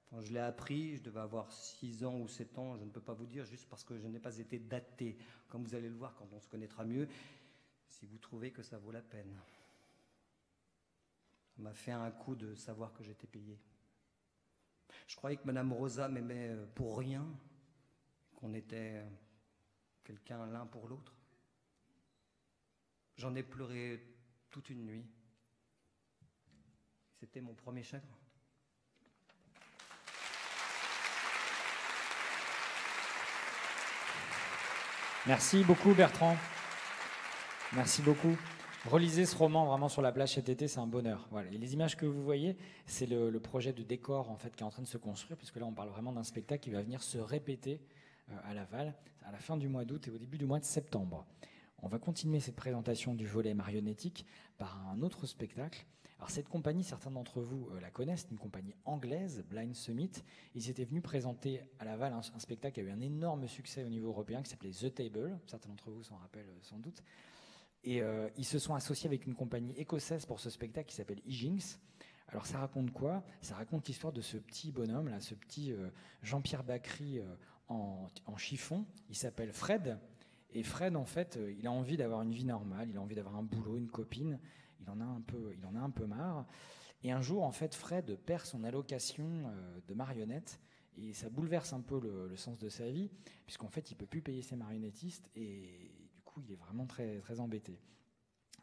Quand je l'ai appris, je devais avoir 6 ans ou 7 ans, je ne peux pas vous dire, juste parce que je n'ai pas été daté, comme vous allez le voir quand on se connaîtra mieux, si vous trouvez que ça vaut la peine. Ça m'a fait un coup de savoir que j'étais payé. Je croyais que Madame Rosa m'aimait pour rien, qu'on était quelqu'un l'un pour l'autre. J'en ai pleuré toute une nuit. C'était mon premier chagrin. Merci beaucoup Bertrand. Merci beaucoup. Relisez ce roman vraiment sur la plage cet été, c'est un bonheur. Voilà. Et les images que vous voyez, c'est le projet de décor en fait, qui est en train de se construire, puisque là on parle vraiment d'un spectacle qui va venir se répéter à Laval à la fin du mois d'août et au début du mois de septembre. On va continuer cette présentation du volet marionnettique par un autre spectacle. Alors cette compagnie, certains d'entre vous la connaissent, c'est une compagnie anglaise, Blind Summit. Ils étaient venus présenter à Laval un spectacle qui a eu un énorme succès au niveau européen qui s'appelait The Table. Certains d'entre vous s'en rappellent sans doute. Et ils se sont associés avec une compagnie écossaise pour ce spectacle qui s'appelle Hijinks. Alors ça raconte quoi? Ça raconte l'histoire de ce petit bonhomme, là, ce petit Jean-Pierre Bacry en chiffon. Il s'appelle Fred. Et Fred, en fait, il a envie d'avoir une vie normale, il a envie d'avoir un boulot, une copine, il en a un peu marre. Et un jour, en fait, Fred perd son allocation de marionnette et ça bouleverse un peu le sens de sa vie, puisqu'en fait, il ne peut plus payer ses marionnettistes et du coup, il est vraiment très, très embêté.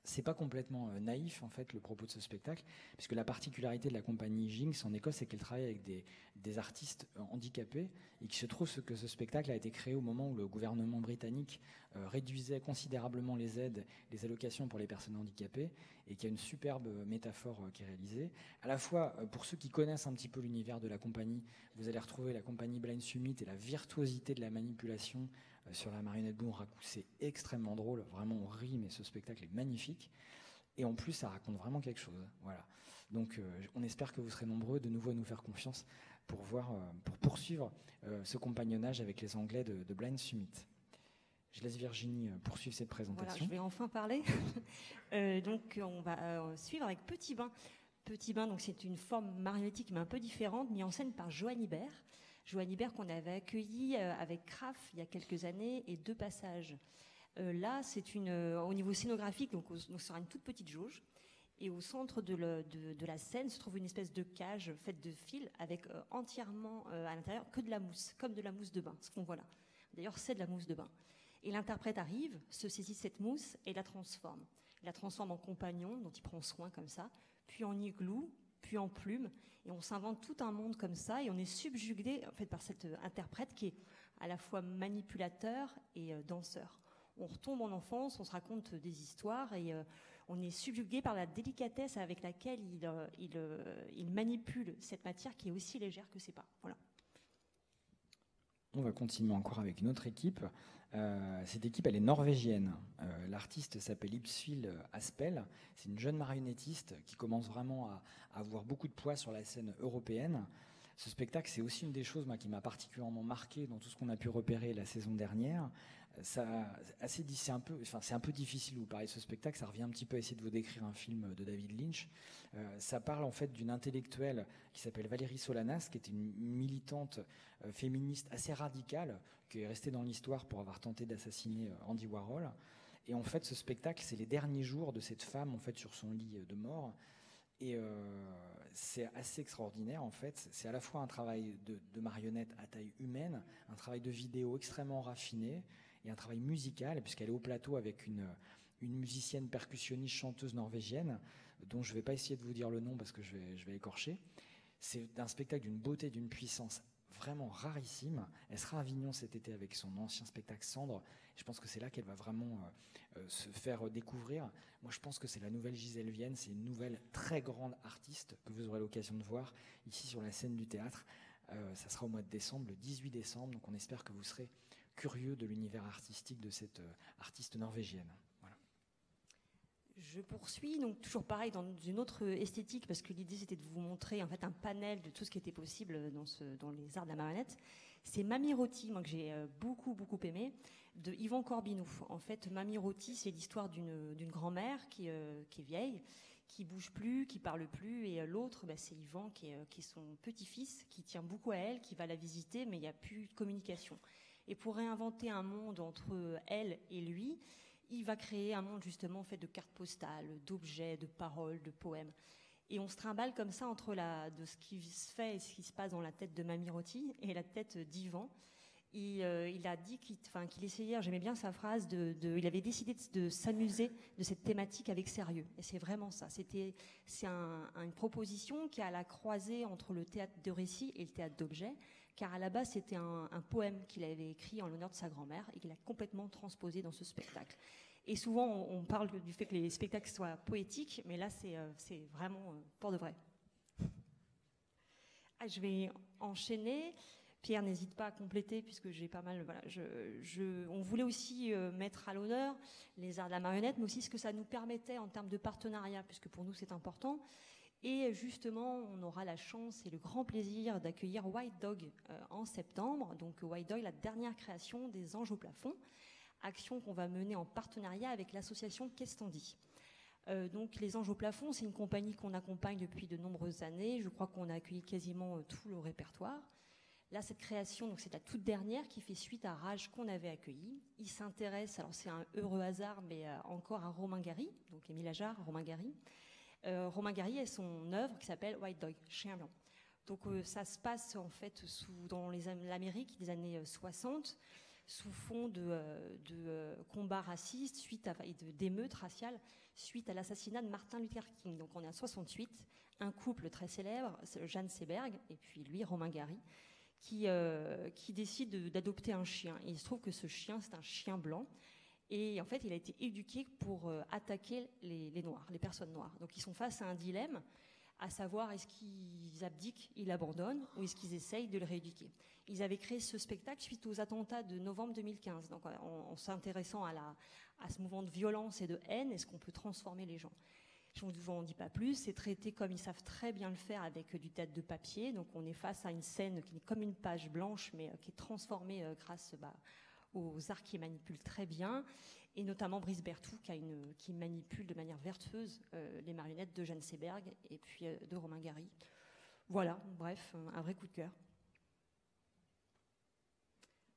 C'est pas complètement naïf en fait le propos de ce spectacle, puisque la particularité de la compagnie Jinx en Écosse, c'est qu'elle travaille avec des artistes handicapés, et qu'il se trouve que ce spectacle a été créé au moment où le gouvernement britannique réduisait considérablement les aides, les allocations pour les personnes handicapées, et qu'il y a une superbe métaphore qui est réalisée. À la fois, pour ceux qui connaissent un petit peu l'univers de la compagnie, vous allez retrouver la compagnie Blind Summit et la virtuosité de la manipulation sur la marionnette Bunraku, c'est extrêmement drôle, vraiment on rit, mais ce spectacle est magnifique. Et en plus, ça raconte vraiment quelque chose. Voilà. Donc, on espère que vous serez nombreux de nouveau à nous faire confiance pour poursuivre ce compagnonnage avec les Anglais de Blind Summit. Je laisse Virginie poursuivre cette présentation. Voilà, je vais enfin parler. Donc, on va suivre avec Petit Bain. Petit Bain, donc c'est une forme marionnettique mais un peu différente, mise en scène par Joanne Ibert. Joanne Ibert qu'on avait accueilli avec Kraf il y a quelques années et 2 passages. Là, c'est au niveau scénographique, donc sur une toute petite jauge. Et au centre de la scène se trouve une espèce de cage faite de fils avec entièrement à l'intérieur que de la mousse, comme de la mousse de bain, ce qu'on voit là. D'ailleurs, c'est de la mousse de bain. Et l'interprète arrive, se saisit cette mousse et la transforme. Il la transforme en compagnon, dont il prend soin comme ça, puis en igloo, puis en plume, et on s'invente tout un monde comme ça, et on est subjugué en fait, par cet interprète qui est à la fois manipulateur et danseur. On retombe en enfance, on se raconte des histoires, et on est subjugué par la délicatesse avec laquelle il manipule cette matière qui est aussi légère que ses pas. Voilà. On va continuer encore avec une autre équipe. Cette équipe, elle est norvégienne. L'artiste s'appelle Ipsfil Aspel. C'est une jeune marionnettiste qui commence vraiment à avoir beaucoup de poids sur la scène européenne. Ce spectacle, c'est aussi une des choses moi, qui m'a particulièrement marqué dans tout ce qu'on a pu repérer la saison dernière. C'est un peu difficile de vous parler de ce spectacle. Ça revient un petit peu à essayer de vous décrire un film de David Lynch. Ça parle en fait d'une intellectuelle qui s'appelle Valérie Solanas, qui était une militante féministe assez radicale, qui est restée dans l'histoire pour avoir tenté d'assassiner Andy Warhol. Et en fait, ce spectacle, c'est les derniers jours de cette femme en fait sur son lit de mort. Et c'est assez extraordinaire en fait. C'est à la fois un travail de marionnette à taille humaine, un travail de vidéo extrêmement raffiné et un travail musical, puisqu'elle est au plateau avec une musicienne percussionniste chanteuse norvégienne, dont je ne vais pas essayer de vous dire le nom parce que je vais écorcher. C'est un spectacle d'une beauté, d'une puissance vraiment rarissime. Elle sera à Avignon cet été avec son ancien spectacle Cendre. Je pense que c'est là qu'elle va vraiment se faire découvrir. Moi, je pense que c'est la nouvelle Gisèle Vienne. C'est une nouvelle très grande artiste que vous aurez l'occasion de voir ici sur la scène du théâtre. Ça sera au mois de décembre, le 18 décembre. Donc on espère que vous serez curieux de l'univers artistique de cette artiste norvégienne. Voilà. Je poursuis, donc toujours pareil dans une autre esthétique, parce que l'idée c'était de vous montrer en fait un panel de tout ce qui était possible dans les arts de la marionnette. C'est Mamie Rôti, moi que j'ai beaucoup aimé, de Yvan Corbinou. En fait, Mamie Rôti, c'est l'histoire d'une grand-mère qui est vieille, qui bouge plus, qui parle plus, et l'autre, c'est Yvan qui est son petit-fils, qui tient beaucoup à elle, qui va la visiter, mais il n'y a plus de communication. Et pour réinventer un monde entre elle et lui, il va créer un monde justement fait de cartes postales, d'objets, de paroles, de poèmes. Et on se trimballe comme ça entre de ce qui se fait et ce qui se passe dans la tête de Mamie Rôti et la tête d'Yvan. Il a dit qu'il essayait, j'aimais bien sa phrase, il avait décidé de s'amuser de cette thématique avec sérieux. Et c'est vraiment ça. C'est une proposition qui est à la croisée entre le théâtre de récit et le théâtre d'objet, car à la base c'était un poème qu'il avait écrit en l'honneur de sa grand-mère et qu'il a complètement transposé dans ce spectacle. Et souvent on parle du fait que les spectacles soient poétiques, mais là c'est vraiment pour de vrai. Je vais enchaîner. Pierre, n'hésite pas à compléter puisque j'ai pas mal. Voilà, on voulait aussi mettre à l'honneur les arts de la marionnette, mais aussi ce que ça nous permettait en termes de partenariat, puisque pour nous c'est important. Et justement, on aura la chance et le grand plaisir d'accueillir White Dog en septembre. Donc White Dog, la dernière création des Anges au plafond, action qu'on va mener en partenariat avec l'association Kestandi. Donc les Anges au plafond, c'est une compagnie qu'on accompagne depuis de nombreuses années. Je crois qu'on a accueilli quasiment tout le répertoire. Là, cette création, donc c'est la toute dernière qui fait suite à Rage qu'on avait accueilli. Il s'intéresse, alors c'est un heureux hasard, mais encore à Romain Gary, donc Émile Ajar, Romain Gary. Romain Gary a son œuvre qui s'appelle White Dog, Chien blanc. Donc ça se passe en fait dans l'Amérique des années 60, sous fond de combats racistes, d'émeutes raciales, suite à l'assassinat de Martin Luther King. Donc on est à 68, un couple très célèbre, Jeanne Seberg, et puis lui, Romain Gary, qui décide d'adopter un chien. Et il se trouve que ce chien, c'est un chien blanc. Et en fait, il a été éduqué pour attaquer les Noirs, les personnes noires. Donc ils sont face à un dilemme, à savoir est-ce qu'ils abdiquent, ils l'abandonnent, ou est-ce qu'ils essayent de le rééduquer. Ils avaient créé ce spectacle suite aux attentats de novembre 2015. Donc en s'intéressant à ce mouvement de violence et de haine, est-ce qu'on peut transformer les gens ? Je ne vous en dis pas plus, c'est traité comme ils savent très bien le faire avec du théâtre de papier. Donc on est face à une scène qui est comme une page blanche, mais qui est transformée grâce aux arts qui manipulent très bien, et notamment Brice Berthoud qui manipule de manière vertueuse les marionnettes de Jeanne Seberg et puis de Romain Gary. Voilà, bref, un vrai coup de cœur.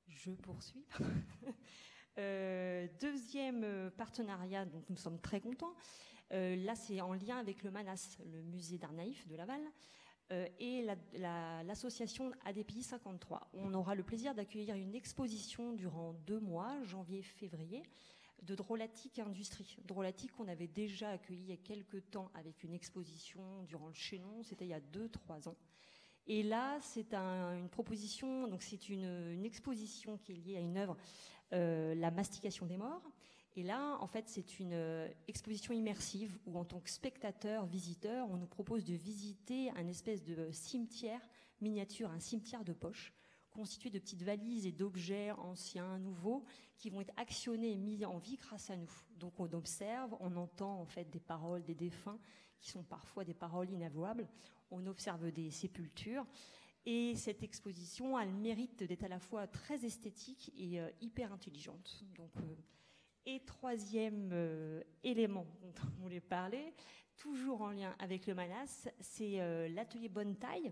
Je poursuis. Deuxième partenariat, donc nous sommes très contents. Là, c'est en lien avec le MANAS, le musée d'art naïf de Laval, et l'association ADPI 53. On aura le plaisir d'accueillir une exposition durant 2 mois, janvier-février, de Drôlatique Industrie. Drôlatique qu'on avait déjà accueilli il y a quelques temps avec une exposition durant le Chaînon, c'était il y a 2-3 ans. Et là, c'est une proposition, donc c'est une exposition qui est liée à une œuvre, La mastication des morts. Et là, en fait, c'est une exposition immersive où, en tant que spectateur, visiteur, on nous propose de visiter un espèce de cimetière miniature, un cimetière de poche, constitué de petites valises et d'objets anciens, nouveaux, qui vont être actionnés et mis en vie grâce à nous. Donc on observe, on entend en fait des paroles des défunts, qui sont parfois des paroles inavouables, on observe des sépultures, et cette exposition a le mérite d'être à la fois très esthétique et hyper intelligente. Donc, et troisième élément dont on voulait parler, toujours en lien avec le Manas, c'est l'atelier Bonne Taille,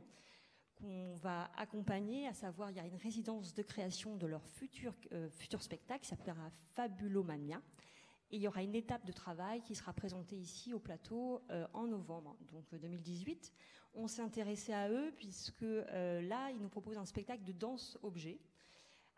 qu'on va accompagner, à savoir il y a une résidence de création de leur futur spectacle qui s'appellera Fabulomania. Et il y aura une étape de travail qui sera présentée ici au plateau en novembre, donc 2018. On s'est intéressé à eux puisque là, ils nous proposent un spectacle de danse-objet.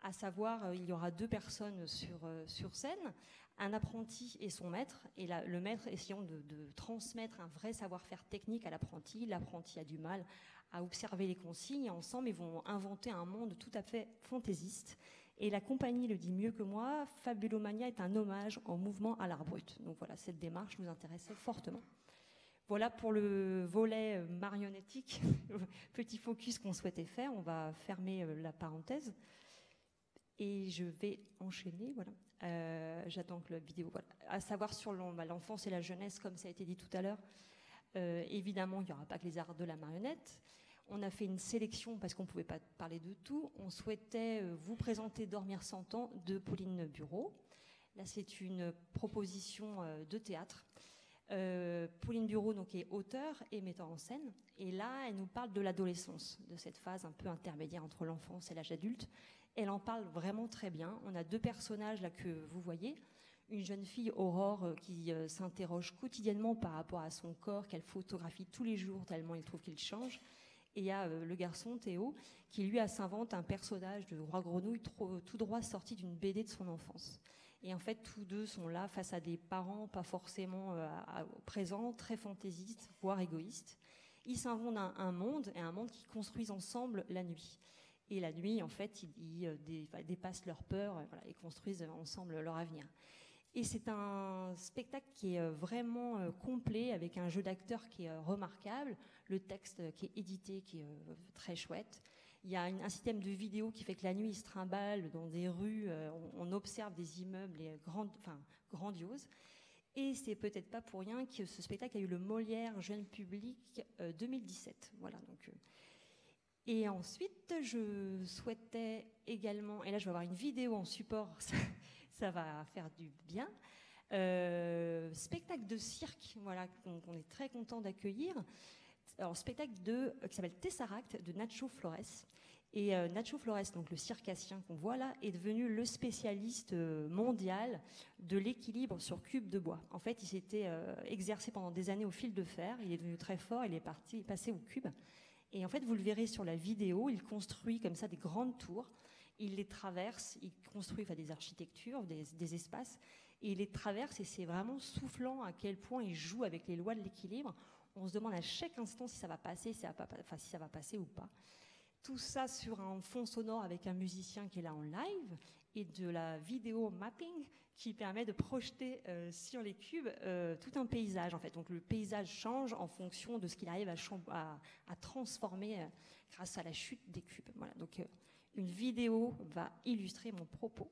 À savoir, il y aura 2 personnes sur scène, un apprenti et son maître, et là, le maître essayant de transmettre un vrai savoir-faire technique à l'apprenti. L'apprenti a du mal à observer les consignes, et ensemble, ils vont inventer un monde tout à fait fantaisiste. Et la compagnie le dit mieux que moi, Fabulomania est un hommage en mouvement à l'art brut. Donc voilà, cette démarche nous intéressait fortement. Voilà pour le volet marionnettique, petit focus qu'on souhaitait faire. On va fermer la parenthèse. Et je vais enchaîner, voilà. J'attends que la vidéo, voilà. À savoir sur l'enfance et la jeunesse, comme ça a été dit tout à l'heure, évidemment, il n'y aura pas que les arts de la marionnette. On a fait une sélection parce qu'on ne pouvait pas parler de tout. On souhaitait vous présenter Dormir 100 ans de Pauline Bureau. Là, c'est une proposition de théâtre. Pauline Bureau donc, est auteure et metteur en scène. Et là, elle nous parle de l'adolescence, de cette phase un peu intermédiaire entre l'enfance et l'âge adulte. Elle en parle vraiment très bien. On a 2 personnages là que vous voyez. Une jeune fille, Aurore, qui s'interroge quotidiennement par rapport à son corps, qu'elle photographie tous les jours tellement il trouve qu'il change. Et il y a le garçon, Théo, qui lui s'invente un personnage de roi grenouille tout droit sorti d'une BD de son enfance. Et en fait, tous 2 sont là face à des parents pas forcément présents, très fantaisistes, voire égoïstes. Ils s'inventent un monde, et un monde qu'ils construisent ensemble la nuit. Et la nuit, en fait, ils dépassent leurs peurs et construisent ensemble leur avenir. Et c'est un spectacle qui est vraiment complet, avec un jeu d'acteurs qui est remarquable, le texte qui est édité, qui est très chouette. Il y a un système de vidéo qui fait que la nuit, ils se trimballent dans des rues, on observe des immeubles grandioses. Et c'est peut-être pas pour rien que ce spectacle a eu le Molière Jeune Public 2017. Voilà, donc... Et ensuite, je souhaitais également, et là je vais avoir une vidéo en support, ça va faire du bien, spectacle de cirque, voilà, qu'on est très content d'accueillir. Alors, spectacle qui s'appelle Tesseract de Nacho Flores. Et Nacho Flores, donc le circassien qu'on voit là, est devenu le spécialiste mondial de l'équilibre sur cube de bois. En fait, il s'était exercé pendant des années au fil de fer, il est devenu très fort, il est passé au cube. Et en fait, vous le verrez sur la vidéo, il construit comme ça des grandes tours, il les traverse, il construit des architectures, des espaces, et il les traverse, et c'est vraiment soufflant à quel point il joue avec les lois de l'équilibre. On se demande à chaque instant si ça va passer, si ça va passer ou pas. Tout ça sur un fond sonore avec un musicien qui est là en live, et de la vidéo mapping qui permet de projeter sur les cubes tout un paysage en fait. Donc le paysage change en fonction de ce qu'il arrive à transformer grâce à la chute des cubes. Voilà, donc une vidéo va illustrer mon propos.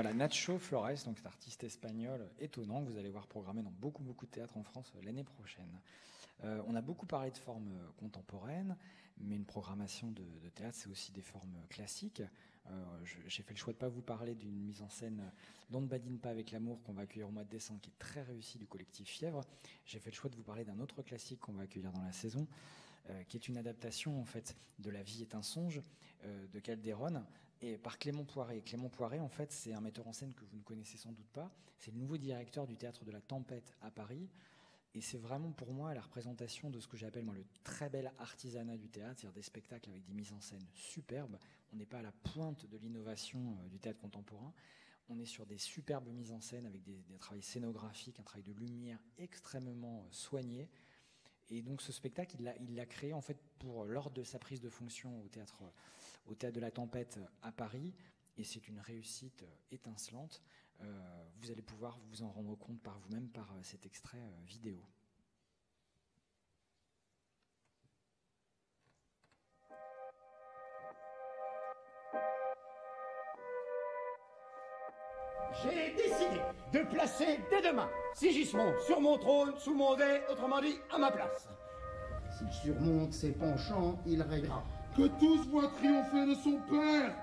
Voilà, Nacho Flores, donc cet artiste espagnol étonnant que vous allez voir programmé dans beaucoup de théâtres en France l'année prochaine. On a beaucoup parlé de formes contemporaines, mais une programmation de théâtre, c'est aussi des formes classiques. J'ai fait le choix de ne pas vous parler d'une mise en scène dont ne badine pas avec l'amour qu'on va accueillir au mois de décembre, qui est très réussie, du collectif Fièvre. J'ai fait le choix de vous parler d'un autre classique qu'on va accueillir dans la saison, qui est une adaptation en fait de La vie est un songe de Calderon, et par Clément Poiré. Clément Poiré, en fait, c'est un metteur en scène que vous ne connaissez sans doute pas. C'est le nouveau directeur du Théâtre de la Tempête à Paris. Et c'est vraiment pour moi la représentation de ce que j'appelle moi le très bel artisanat du théâtre, c'est-à-dire des spectacles avec des mises en scène superbes. On n'est pas à la pointe de l'innovation du théâtre contemporain. On est sur des superbes mises en scène avec des travails scénographiques, un travail de lumière extrêmement soigné. Et donc ce spectacle, il l'a créé en fait lors de sa prise de fonction au théâtre de la Tempête à Paris. Et c'est une réussite étincelante. Vous allez pouvoir vous en rendre compte par vous-même par cet extrait vidéo. J'ai décidé de placer dès demain Sigismond sur mon trône, sous mon dais, autrement dit, à ma place. S'il surmonte ses penchants, il règnera. Que tous voient triompher de son père,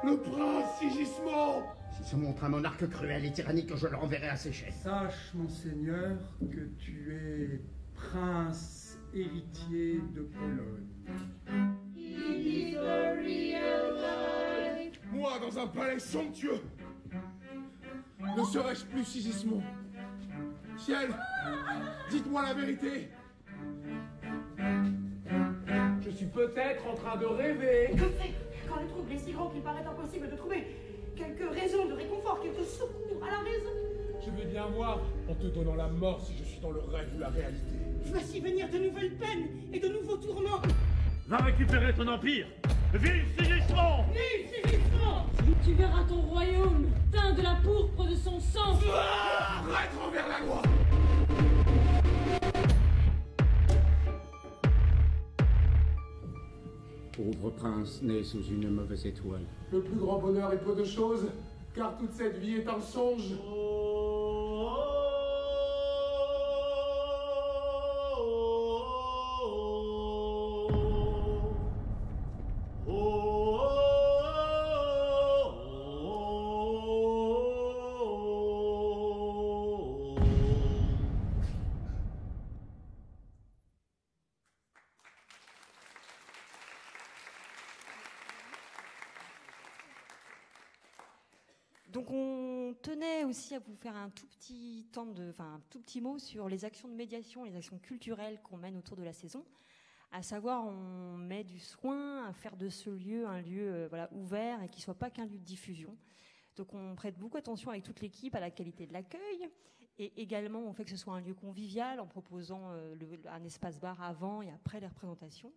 le prince Sigismond. S'il se montre un monarque cruel et tyrannique, je le renverrai à ses chaises. Sache, monseigneur, que tu es prince héritier de Pologne. Moi, dans un palais somptueux, ne serais-je plus Sigismond? Ciel, dites-moi la vérité. Je suis peut-être en train de rêver. Que faire quand le trouble est si grand qu'il paraît impossible de trouver quelques raisons de réconfort, quelques secours à la raison? Je veux bien voir, en te donnant la mort, si je suis dans le rêve ou la réalité. Voici venir de nouvelles peines et de nouveaux tourments. Va récupérer ton empire. Vive Sigismond! Vive Sigismond! Tu verras ton royaume teint de la pourpre de son sang. Arrête envers la loi! Pauvre prince né sous une mauvaise étoile. Le plus grand bonheur est peu de choses, car toute cette vie est un songe. Donc on tenait aussi à vous faire un tout petit mot sur les actions de médiation, les actions culturelles qu'on mène autour de la saison. À savoir, on met du soin à faire de ce lieu un lieu ouvert et qui ne soit pas qu'un lieu de diffusion. Donc on prête beaucoup attention avec toute l'équipe à la qualité de l'accueil. Et également, on fait que ce soit un lieu convivial en proposant un espace bar avant et après les représentations.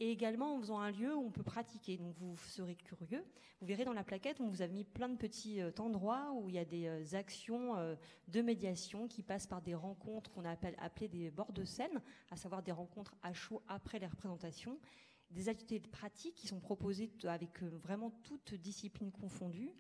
Et également en faisant un lieu où on peut pratiquer. Donc vous serez curieux. Vous verrez dans la plaquette, on vous a mis plein de petits endroits où il y a des actions de médiation qui passent par des rencontres qu'on a appelées des bords de scène, à savoir des rencontres à chaud après les représentations, des ateliers de pratique qui sont proposés avec vraiment toutes disciplines confondues.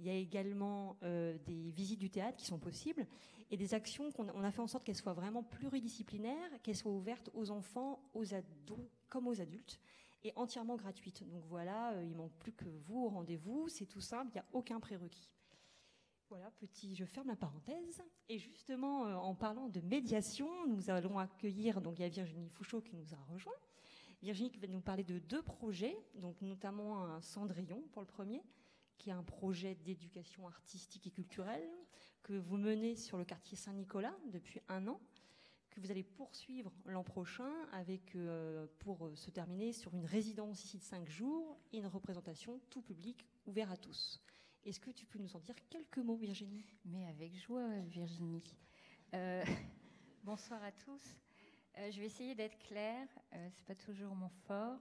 Il y a également des visites du théâtre qui sont possibles et des actions qu'on a fait en sorte qu'elles soient vraiment pluridisciplinaires, qu'elles soient ouvertes aux enfants, aux ados comme aux adultes et entièrement gratuites. Donc voilà, il ne manque plus que vous au rendez-vous, c'est tout simple, il n'y a aucun prérequis. Voilà, je ferme la parenthèse. Et justement, en parlant de médiation, nous allons accueillir, donc il y a Virginie Fouchot qui nous a rejoint. Virginie qui va nous parler de 2 projets, donc notamment un Cendrillon pour le premier, qui est un projet d'éducation artistique et culturelle que vous menez sur le quartier Saint-Nicolas depuis 1 an, que vous allez poursuivre l'an prochain avec, pour se terminer sur une résidence ici de 5 jours et une représentation tout public ouvert à tous. Est-ce que tu peux nous en dire quelques mots, Virginie? Mais avec joie, Virginie. Bonsoir à tous. Je vais essayer d'être claire, c'est pas toujours mon fort.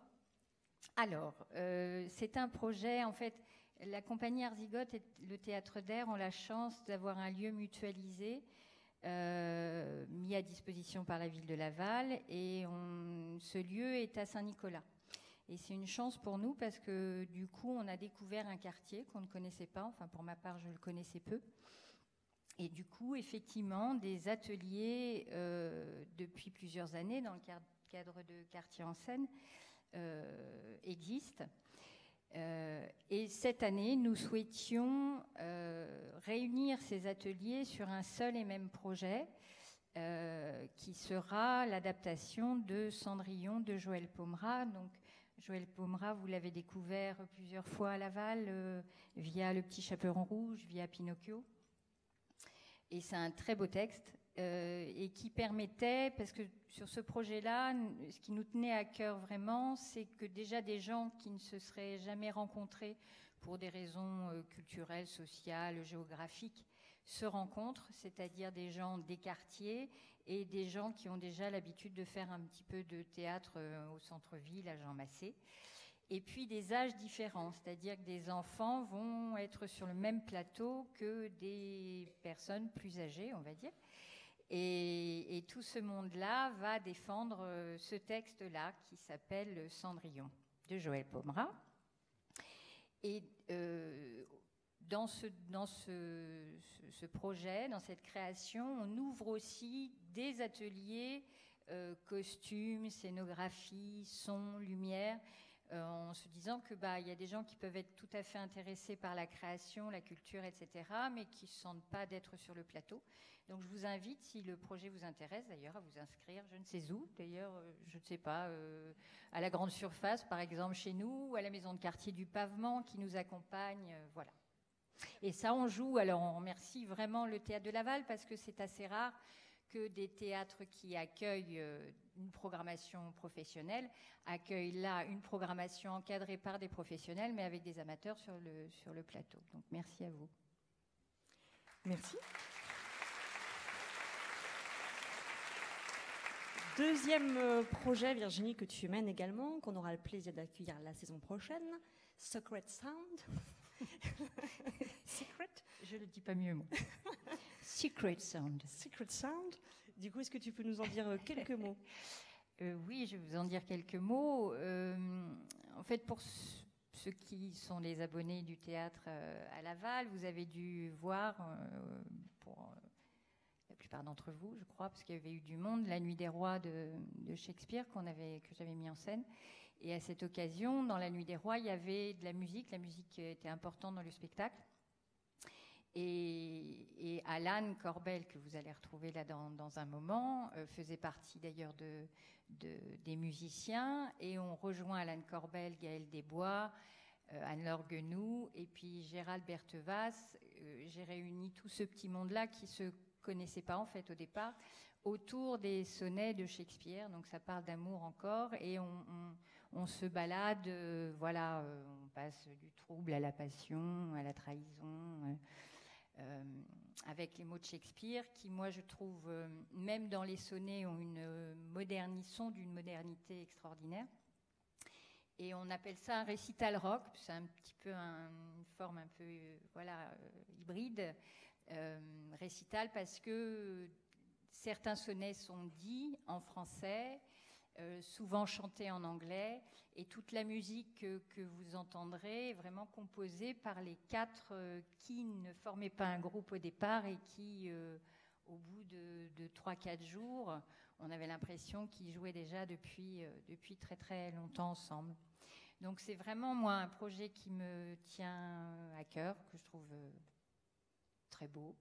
Alors, c'est un projet, en fait, la compagnie Arzigote et le Théâtre d'Air ont la chance d'avoir un lieu mutualisé mis à disposition par la ville de Laval et ce lieu est à Saint-Nicolas. Et c'est une chance pour nous parce que du coup, on a découvert un quartier qu'on ne connaissait pas. Enfin, pour ma part, je le connaissais peu. Et du coup, effectivement, des ateliers depuis plusieurs années dans le cadre de Quartier en Seine existent. Et cette année, nous souhaitions réunir ces ateliers sur un seul et même projet qui sera l'adaptation de Cendrillon de Joël Pomera. Donc, Joël Pomera, vous l'avez découvert plusieurs fois à Laval via Le Petit Chaperon Rouge, via Pinocchio. Et c'est un très beau texte et qui permettait, parce que sur ce projet-là, ce qui nous tenait à cœur vraiment, c'est que déjà des gens qui ne se seraient jamais rencontrés pour des raisons culturelles, sociales, géographiques, se rencontrent, c'est-à-dire des gens des quartiers et des gens qui ont déjà l'habitude de faire un petit peu de théâtre au centre-ville, à Jean Massé. Et puis des âges différents, c'est-à-dire que des enfants vont être sur le même plateau que des personnes plus âgées, on va dire. Et tout ce monde-là va défendre ce texte-là qui s'appelle Cendrillon de Joël Pomera. Et dans ce projet, dans cette création, on ouvre aussi des ateliers costumes, scénographie, son, lumière, en se disant que il y a des gens qui peuvent être tout à fait intéressés par la création, la culture, etc., mais qui ne se sentent pas d'être sur le plateau. Donc je vous invite, si le projet vous intéresse d'ailleurs, à vous inscrire, je ne sais où, d'ailleurs, je ne sais pas, à la Grande Surface, par exemple, chez nous, ou à la Maison de Quartier du Pavement, qui nous accompagne, voilà. Et ça, on joue, alors on remercie vraiment le Théâtre de Laval, parce que c'est assez rare que des théâtres qui accueillent une programmation professionnelle accueillent là une programmation encadrée par des professionnels, mais avec des amateurs sur le plateau. Donc merci à vous. Merci. Deuxième projet, Virginie, que tu mènes également, qu'on aura le plaisir d'accueillir la saison prochaine, Secret Sound. Secret ? Je le dis pas mieux, moi. Secret Sound. Secret Sound. Du coup, est-ce que tu peux nous en dire quelques mots ? Oui, je vais vous en dire quelques mots. En fait, pour ceux qui sont les abonnés du théâtre à Laval, vous avez dû voir, pour la plupart d'entre vous, je crois, parce qu'il y avait eu du monde, La Nuit des Rois de Shakespeare que j'avais mis en scène. Et à cette occasion, dans La Nuit des Rois, il y avait de la musique. La musique était importante dans le spectacle. Et Alan Corbel, que vous allez retrouver là dans un moment, faisait partie d'ailleurs des musiciens. Et on rejoint Alan Corbel, Gaël Desbois, Anne-Laure Guenoux et puis Gérald Berthevas. J'ai réuni tout ce petit monde-là qui se connaissait pas en fait au départ autour des sonnets de Shakespeare. Donc ça parle d'amour encore et on se balade, on passe du trouble à la passion, à la trahison, avec les mots de Shakespeare qui, moi, je trouve, même dans les sonnets, sont d'une modernité extraordinaire. Et on appelle ça un récital rock. C'est un petit peu une forme un peu hybride, récital, parce que certains sonnets sont dits en français, souvent chantés en anglais, et toute la musique que vous entendrez est vraiment composée par les 4 qui ne formaient pas un groupe au départ et qui, au bout de 3-4 jours, on avait l'impression qu'ils jouaient déjà depuis très très longtemps ensemble. Donc c'est vraiment, moi, un projet qui me tient à cœur, que je trouve très beau.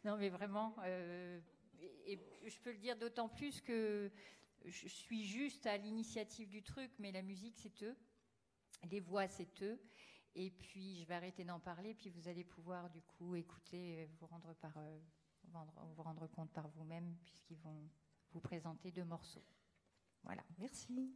Non mais vraiment, et je peux le dire d'autant plus que je suis juste à l'initiative du truc, mais la musique c'est eux, les voix c'est eux, et puis je vais arrêter d'en parler, puis vous allez pouvoir du coup écouter, vous rendre compte par vous-même, puisqu'ils vont vous présenter 2 morceaux. Voilà. Merci.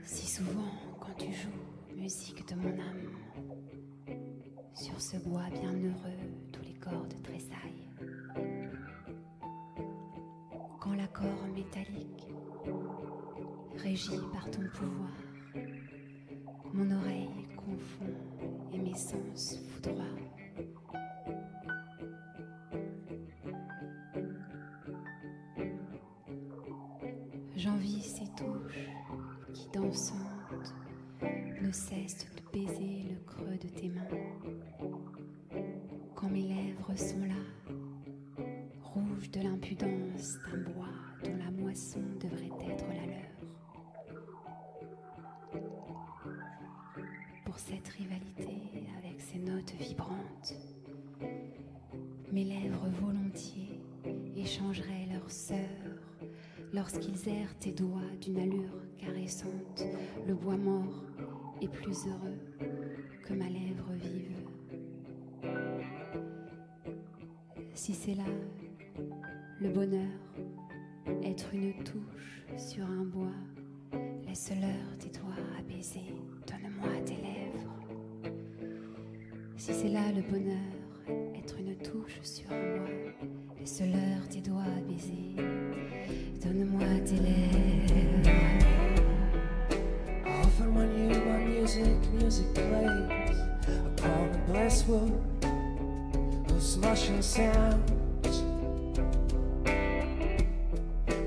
Si souvent, quand tu joues, musique de mon âme. Sur ce bois bien heureux, tous les cordes tressaillent. Quand l'accord métallique, régi par ton pouvoir, mon oreille confond et mes sens foudroient. J'envie ces touches qui, dansantes, ne cessent de baiser le creux de tes mains. Quand mes lèvres sont là, rouges de l'impudence d'un bois dont la moisson devrait être la leur. Pour cette rivalité avec ces notes vibrantes, mes lèvres volontiers échangeraient leur sœur lorsqu'ils errent tes doigts d'une allure caressante. Le bois mort est plus heureux que ma lèvre vive. Si c'est là le bonheur, être une touche sur un bois, laisse-leur tes doigts apaisés, donne-moi tes lèvres. Si c'est là le bonheur, être une touche sur un bois, laisse-leur tes doigts apaisés, donne-moi tes lèvres. Often when you hear my music plays upon the blessed wood of slushing sounds,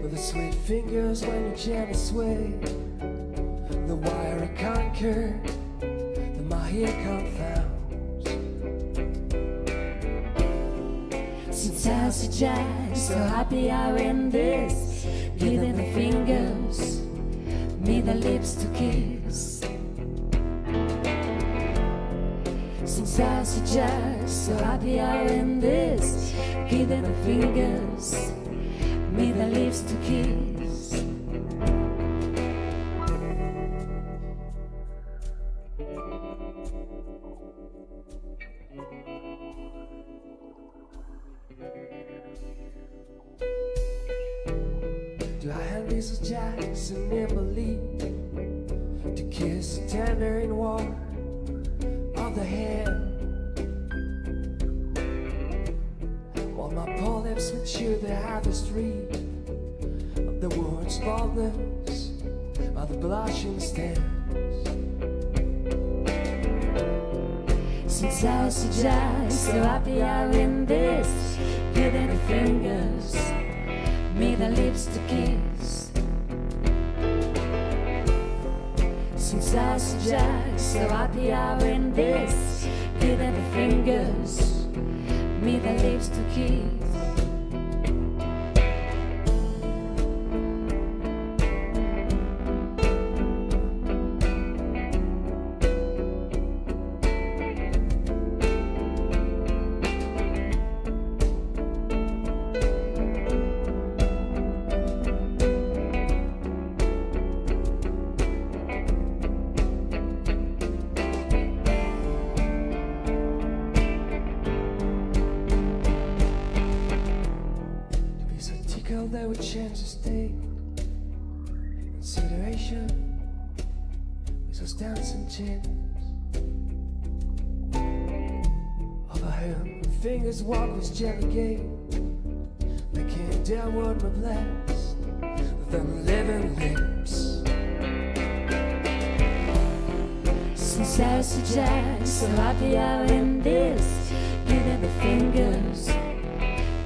with the sweet fingers when you gently sway the wiry conquer the Mahia confounds. Since I see Jack, so happy I win this, give them the fingers, me the lips to kiss. Since I see Jack, so happy I win this, give them the fingers, me the lips to kiss. Do I have Mrs. Jackson in belief to kiss tender and warm of the hand, while my poor lips would chew the harvest reed of the word's baldness by the blushing stems. Since I see Jack, so happy I win this, give them the fingers, me the lips to kiss. Since I see Jack, so happy I win this, give them the fingers, me the lips to kiss. They would change the state. Consideration with those dancing chins. Over him, fingers walk with jelly gate. They can't tell what my blessed with them living lips. Since I see Jack, so happy I win this, give them the fingers,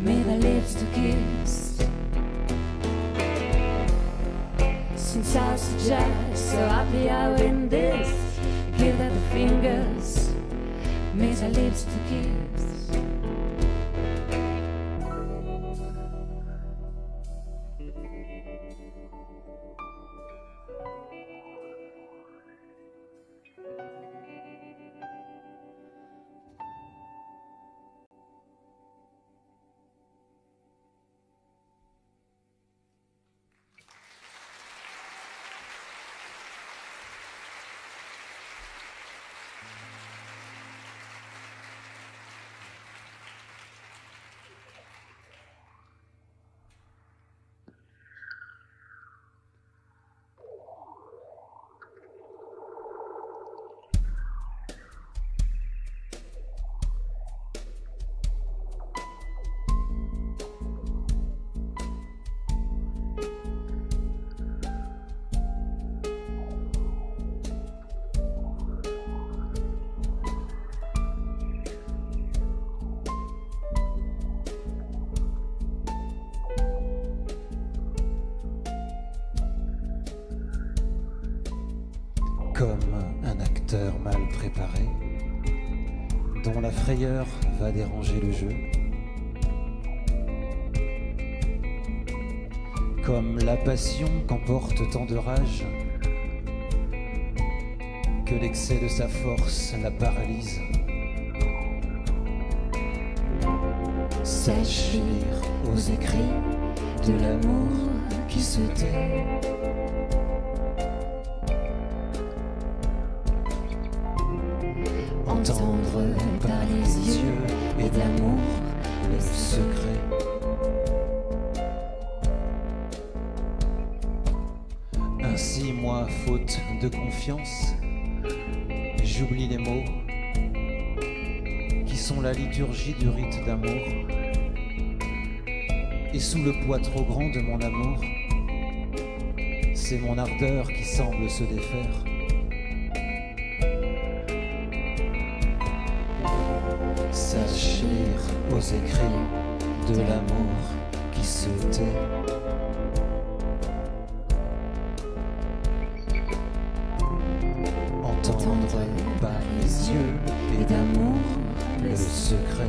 me the lips to kiss. Since I see Jack, so happy I win this, give them the fingers, me the lips to kiss. Comme un acteur mal préparé, dont la frayeur va déranger le jeu. Comme la passion qu'emporte tant de rage, que l'excès de sa force la paralyse. Sache lire aux écrits de l'amour qui se tait. Entendre par les yeux et d'amour le secret. Ainsi, moi, faute de confiance, j'oublie les mots qui sont la liturgie du rite d'amour. Et sous le poids trop grand de mon amour, c'est mon ardeur qui semble se défaire. Sache lire aux écrits de l'amour qui se tait. Entendre par les yeux et d'amour le secret.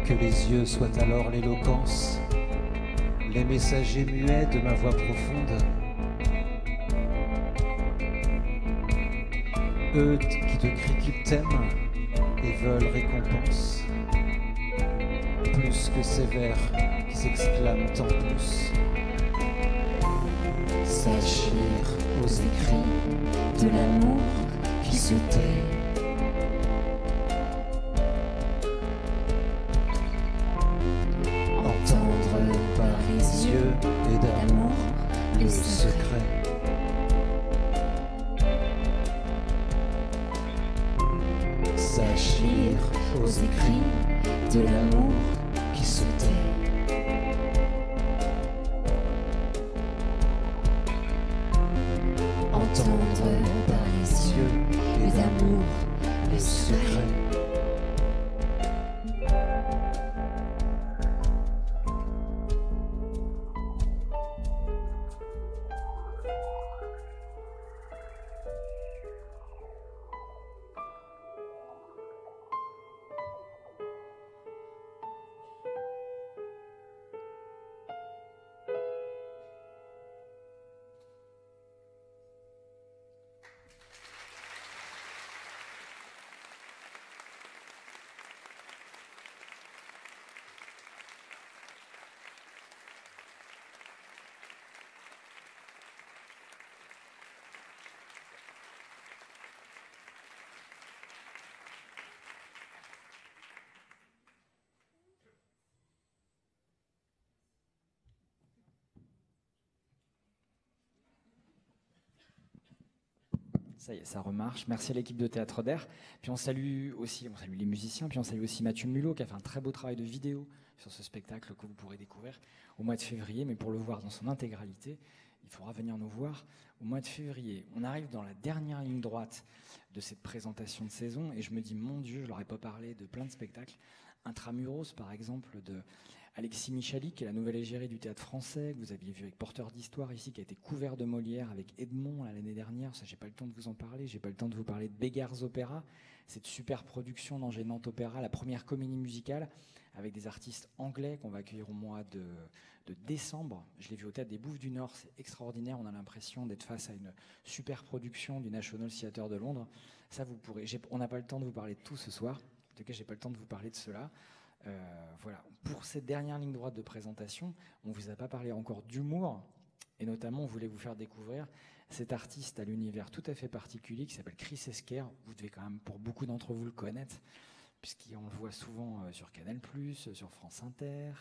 Que les yeux soient alors l'éloquence, les messagers muets de ma voix profonde. Eux qui te crient qu'ils t'aiment et veulent récompense, plus que ces vers qui s'exclament tant plus. Sache lire aux écrits de l'amour qui se tait. Par les yeux et d'amour le secret. Sache lire aux écrits de l'amour qui se tait. Entendre par les yeux et d'amour le secret. Ça y est, ça remarche. Merci à l'équipe de Théâtre d'Air. Puis on salue les musiciens, puis on salue aussi Mathieu Mulot qui a fait un très beau travail de vidéo sur ce spectacle que vous pourrez découvrir au mois de février. Mais pour le voir dans son intégralité, il faudra venir nous voir au mois de février. On arrive dans la dernière ligne droite de cette présentation de saison et je me dis, mon Dieu, je leur ai pas parlé de plein de spectacles. Intramuros, par exemple, de Alexis Michalik, qui est la nouvelle égérie du théâtre français, que vous aviez vu avec Porteur d'Histoire ici, qui a été couvert de Molière avec Edmond l'année dernière. Ça, j'ai pas le temps de vous en parler. J'ai pas le temps de vous parler de Beggars Opéra, cette super production d'Angers Nantes Opéra, la première comédie musicale avec des artistes anglais qu'on va accueillir au mois de décembre. Je l'ai vu au Théâtre des Bouffes du Nord, c'est extraordinaire. On a l'impression d'être face à une super production du National Theatre de Londres. Ça, vous pourrez. On n'a pas le temps de vous parler de tout ce soir. En tout cas, j'ai pas le temps de vous parler de cela. Voilà. Pour cette dernière ligne droite de présentation, on ne vous a pas parlé encore d'humour, et notamment on voulait vous faire découvrir cet artiste à l'univers tout à fait particulier qui s'appelle Chris Esquer. Vous devez quand même, pour beaucoup d'entre vous, le connaître, puisqu'on le voit souvent sur Canal+, sur France Inter.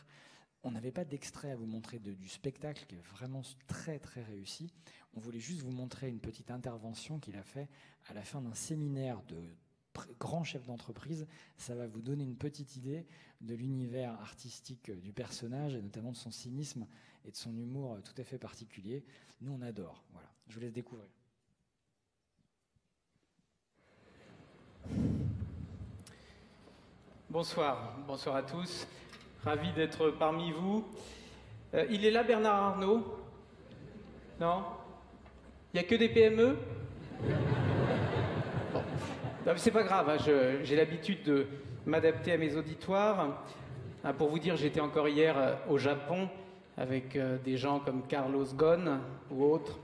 On n'avait pas d'extrait à vous montrer du spectacle qui est vraiment très très réussi. On voulait juste vous montrer une petite intervention qu'il a fait à la fin d'un séminaire de grand chef d'entreprise. Ça va vous donner une petite idée de l'univers artistique du personnage et notamment de son cynisme et de son humour tout à fait particulier. Nous, on adore. Voilà. Je vous laisse découvrir. Bonsoir, bonsoir à tous. Ravi d'être parmi vous. Il est là, Bernard Arnault? Non? Il n'y a que des PME? Bon. Non, c'est pas grave, hein, j'ai l'habitude de m'adapter à mes auditoires. Pour vous dire, j'étais encore hier au Japon avec des gens comme Carlos Ghosn ou autres.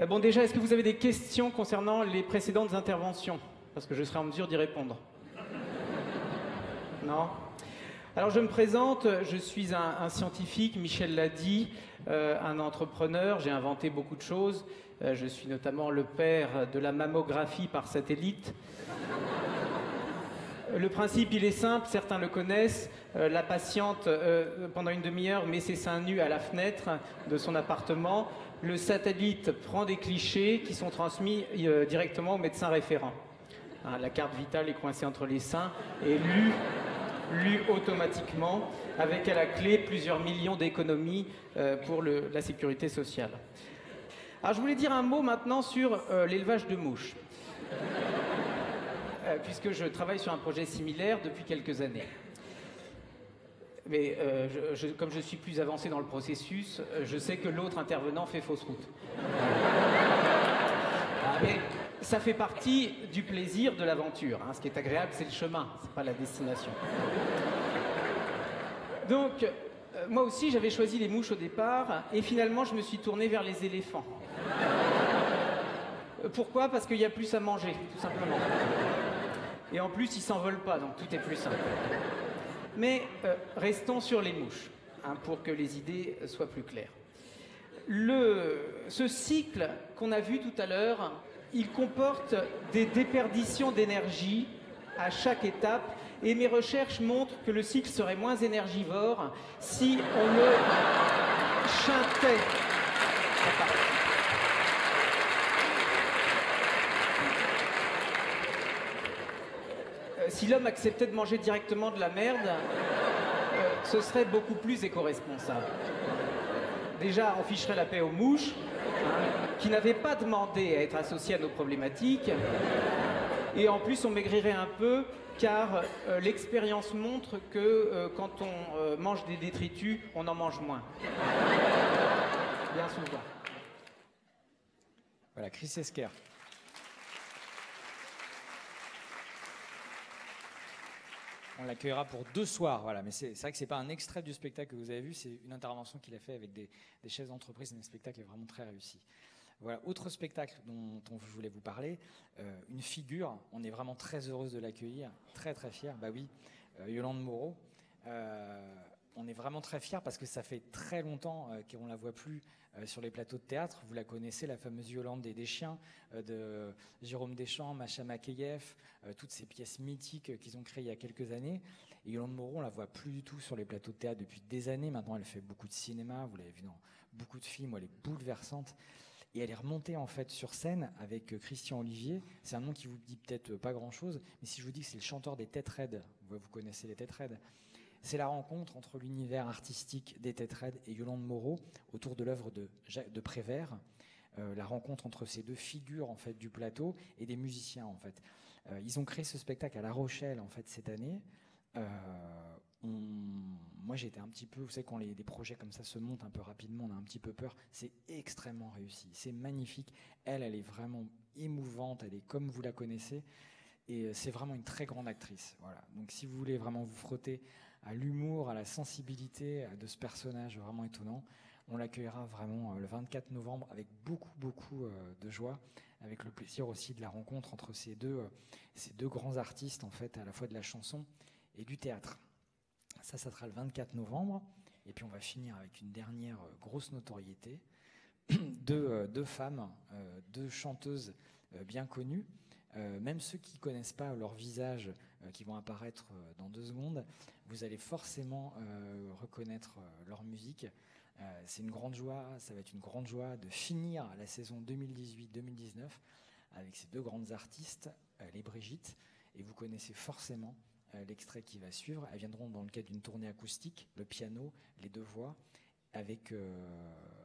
Bon, déjà, est-ce que vous avez des questions concernant les précédentes interventions? Parce que je serai en mesure d'y répondre. Non? Alors, je me présente, je suis un scientifique, Michel l'a dit, un entrepreneur, j'ai inventé beaucoup de choses. Je suis notamment le père de la mammographie par satellite. Le principe, il est simple, certains le connaissent. La patiente, pendant une demi-heure, met ses seins nus à la fenêtre de son appartement. Le satellite prend des clichés qui sont transmis directement au médecin référent. Hein, la carte vitale est coincée entre les seins et lue automatiquement, avec à la clé plusieurs millions d'économies pour la sécurité sociale. Alors, je voulais dire un mot maintenant sur l'élevage de mouches. Puisque je travaille sur un projet similaire depuis quelques années. Mais comme je suis plus avancé dans le processus, je sais que l'autre intervenant fait fausse route. Mais ça fait partie du plaisir de l'aventure. Hein. Ce qui est agréable, c'est le chemin, c'est pas la destination. Donc, moi aussi, j'avais choisi les mouches au départ, et finalement, je me suis tourné vers les éléphants. Pourquoi? Parce qu'il y a plus à manger, tout simplement. Et en plus, ils s'envolent pas, donc tout est plus simple. Mais restons sur les mouches, hein, pour que les idées soient plus claires. Ce cycle qu'on a vu tout à l'heure, il comporte des déperditions d'énergie à chaque étape, et mes recherches montrent que le cycle serait moins énergivore si on le chantait. Si l'homme acceptait de manger directement de la merde, ce serait beaucoup plus éco-responsable. Déjà, on ficherait la paix aux mouches, qui n'avaient pas demandé à être associées à nos problématiques. Et en plus, on maigrirait un peu, car l'expérience montre que quand on mange des détritus, on en mange moins. Bien souvent. Voilà, Chris Esquer. On l'accueillera pour 2 soirs, voilà. Mais c'est vrai que c'est pas un extrait du spectacle que vous avez vu, c'est une intervention qu'il a fait avec des chefs d'entreprise. Un spectacle est vraiment très réussi. Voilà, autre spectacle dont je voulais vous parler, une figure. On est vraiment très heureuse de l'accueillir, très très fiers. Bah oui, Yolande Moreau. On est vraiment très fiers parce que ça fait très longtemps qu'on la voit plus sur les plateaux de théâtre. Vous la connaissez, la fameuse Yolande des Chiens de Jérôme Deschamps, Macha Makeyev, toutes ces pièces mythiques qu'ils ont créées il y a quelques années. Et Yolande Moreau, on la voit plus du tout sur les plateaux de théâtre depuis des années. Maintenant, elle fait beaucoup de cinéma. Vous l'avez vu dans beaucoup de films. Elle est bouleversante. Et elle est remontée en fait sur scène avec Christian Olivier. C'est un nom qui vous dit peut-être pas grand-chose, mais si je vous dis que c'est le chanteur des Têtes Raides, vous connaissez les Têtes Raides. C'est la rencontre entre l'univers artistique des Têtes Raides et Yolande Moreau autour de l'œuvre de Prévert. La rencontre entre ces deux figures en fait du plateau et des musiciens en fait. Ils ont créé ce spectacle à La Rochelle en fait cette année. Moi j'étais un petit peu, vous savez quand des projets comme ça se montent un peu rapidement, on a un petit peu peur. C'est extrêmement réussi, c'est magnifique. Elle est vraiment émouvante, elle est comme vous la connaissez. Et c'est vraiment une très grande actrice. Voilà. Donc si vous voulez vraiment vous frotter à l'humour, à la sensibilité de ce personnage vraiment étonnant, on l'accueillera vraiment le 24 novembre avec beaucoup de joie, avec le plaisir aussi de la rencontre entre ces deux grands artistes en fait, à la fois de la chanson et du théâtre. Ça sera le 24 novembre. Et puis on va finir avec une dernière grosse notoriété. Deux femmes, 2 chanteuses bien connues. Même ceux qui ne connaissent pas leur visage, qui vont apparaître dans 2 secondes, vous allez forcément reconnaître leur musique. C'est une grande joie, ça va être une grande joie de finir la saison 2018-2019 avec ces 2 grandes artistes, les Brigitte, et vous connaissez forcément l'extrait qui va suivre. Elles viendront dans le cadre d'une tournée acoustique, le piano, les 2 voix, avec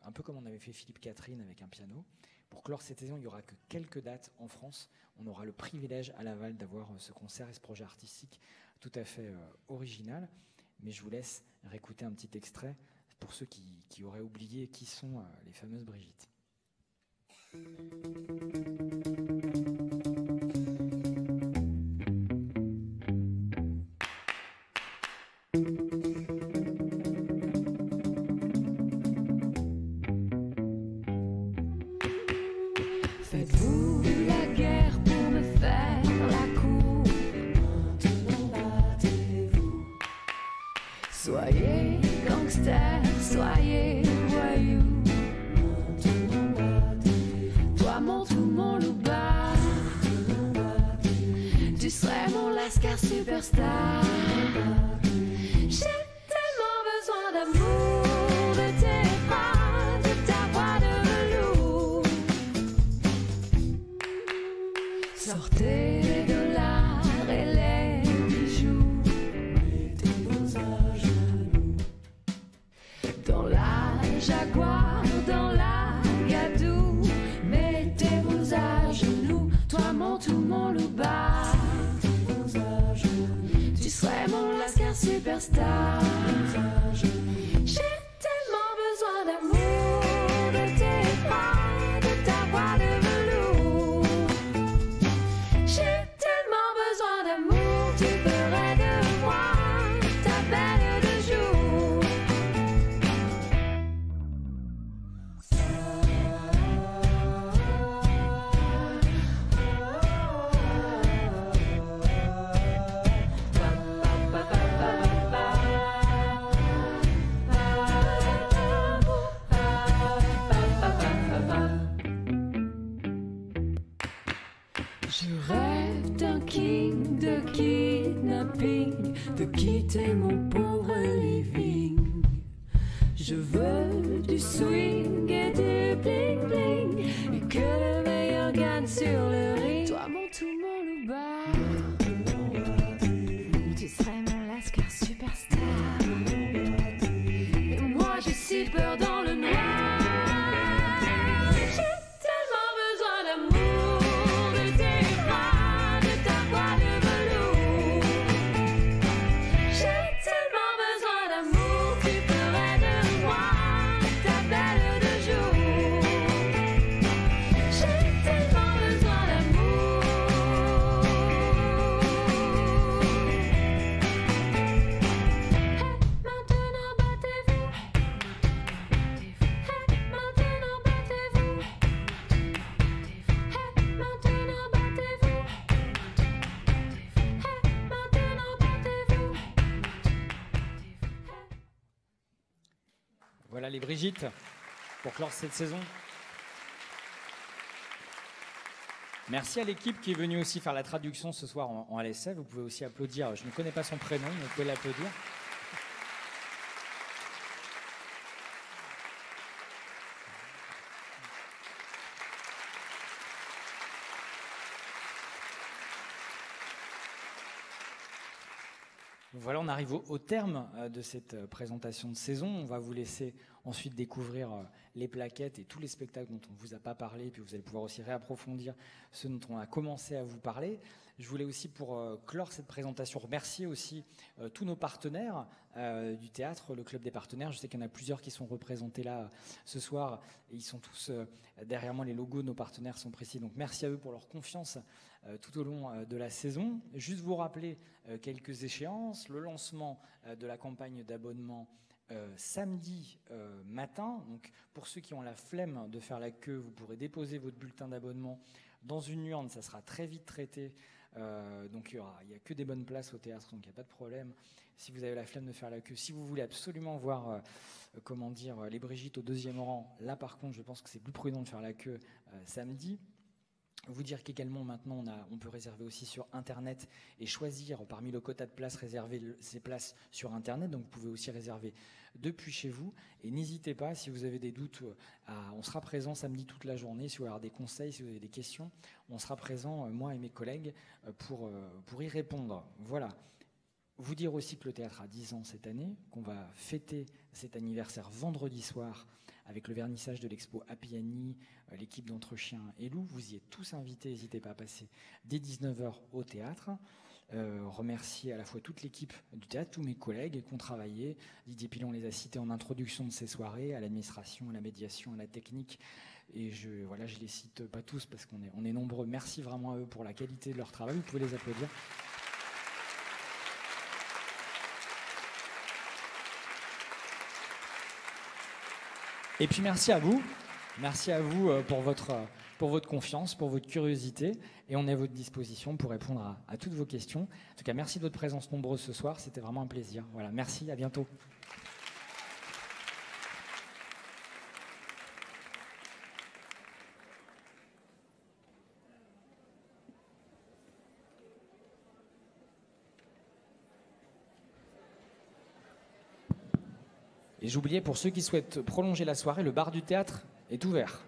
un peu comme on avait fait Philippe Catherine avec un piano. Pour clore cette saison, il n'y aura que quelques dates en France. On aura le privilège à Laval d'avoir ce concert et ce projet artistique tout à fait original. Mais je vous laisse réécouter un petit extrait pour ceux qui auraient oublié qui sont les fameuses Brigitte. Faites-vous la guerre pour me faire la cour? Maintenant battez-vous. Soyez gangster, soyez voyou. Maintenant battez-vous. Toi mon tout, mon loup-bas. Tu serais mon lascar superstar. J'ai tellement besoin d'amour, de tes bras, de ta voix de velours. Sortez les dollars et les bijoux. Mettez-vous à genoux. Dans la Jaguar, dans la Gadou. Mettez-vous à genoux. Toi mon tout, mon loup-bas. Mettez-vous à genoux. Tu serais mon lascar superstar. J'ai tellement besoin d'amour, de tes bras, de ta voix de velours. J'ai tellement besoin d'amour, tu ferais de moi ta belle de jour. Je rêve d'un king, de kidnapping, de quitter mon pauvre living. Je veux du swing et du bling bling, et que le meilleur gagne sur le ring. Toi mon tout, mon loup-bas, tu serais mon lascar superstar. Et moi j'ai si peur dans le noir. J'ai tellement besoin d'amour, de tes bras, de ta voix de velours. J'ai tellement besoin d'amour, tu ferais de moi ta belle de jour. J'ai tellement besoin d'amour. Hey, maintenant battez-vous. Hey, maintenant battez-vous. Hey, maintenant battez-vous. Hey, maintenant battez-vous. Voilà les Brigitte pour clore cette saison. Merci à l'équipe qui est venue aussi faire la traduction ce soir en LSF. Vous pouvez aussi applaudir. Je ne connais pas son prénom, mais vous pouvez l'applaudir. Voilà, on arrive au terme de cette présentation de saison. On va vous laisser ensuite découvrir les plaquettes et tous les spectacles dont on ne vous a pas parlé, puis vous allez pouvoir aussi réapprofondir ceux dont on a commencé à vous parler. Je voulais aussi, pour clore cette présentation, remercier aussi tous nos partenaires du théâtre, le Club des partenaires. Je sais qu'il y en a plusieurs qui sont représentés là ce soir, et ils sont tous derrière moi, les logos de nos partenaires sont précis. Donc merci à eux pour leur confiance tout au long de la saison. Juste vous rappeler quelques échéances. Le lancement de la campagne d'abonnement samedi matin. Donc pour ceux qui ont la flemme de faire la queue, vous pourrez déposer votre bulletin d'abonnement dans une urne. Ça sera très vite traité. Donc il n'y a que des bonnes places au théâtre, donc il n'y a pas de problème. Si vous avez la flemme de faire la queue, si vous voulez absolument voir les Brigitte au deuxième rang, là par contre je pense que c'est plus prudent de faire la queue samedi. Vous dire qu'également maintenant on peut réserver aussi sur internet et choisir parmi le quota de places, réserver ces places sur internet, donc vous pouvez aussi réserver depuis chez vous. Et n'hésitez pas, si vous avez des doutes, on sera présent samedi toute la journée. Si vous avez des conseils, si vous avez des questions, on sera présent, moi et mes collègues, pour y répondre. Voilà. Vous dire aussi que le théâtre a 10 ans cette année, qu'on va fêter cet anniversaire vendredi soir avec le vernissage de l'expo Appiani, l'équipe d'Entre Chiens et Loups. Vous y êtes tous invités, n'hésitez pas à passer dès 19h au théâtre. Remercier à la fois toute l'équipe du théâtre, tous mes collègues qui ont travaillé. Didier Pilon les a cités en introduction de ces soirées, à l'administration, à la médiation, à la technique. Et je les cite pas tous parce qu'on est nombreux. Merci vraiment à eux pour la qualité de leur travail. Vous pouvez les applaudir. Et puis merci à vous pour votre confiance, pour votre curiosité, et on est à votre disposition pour répondre à toutes vos questions. En tout cas, merci de votre présence nombreuse ce soir, c'était vraiment un plaisir. Voilà, merci, à bientôt. Et j'oubliais, pour ceux qui souhaitent prolonger la soirée, le bar du théâtre est ouvert.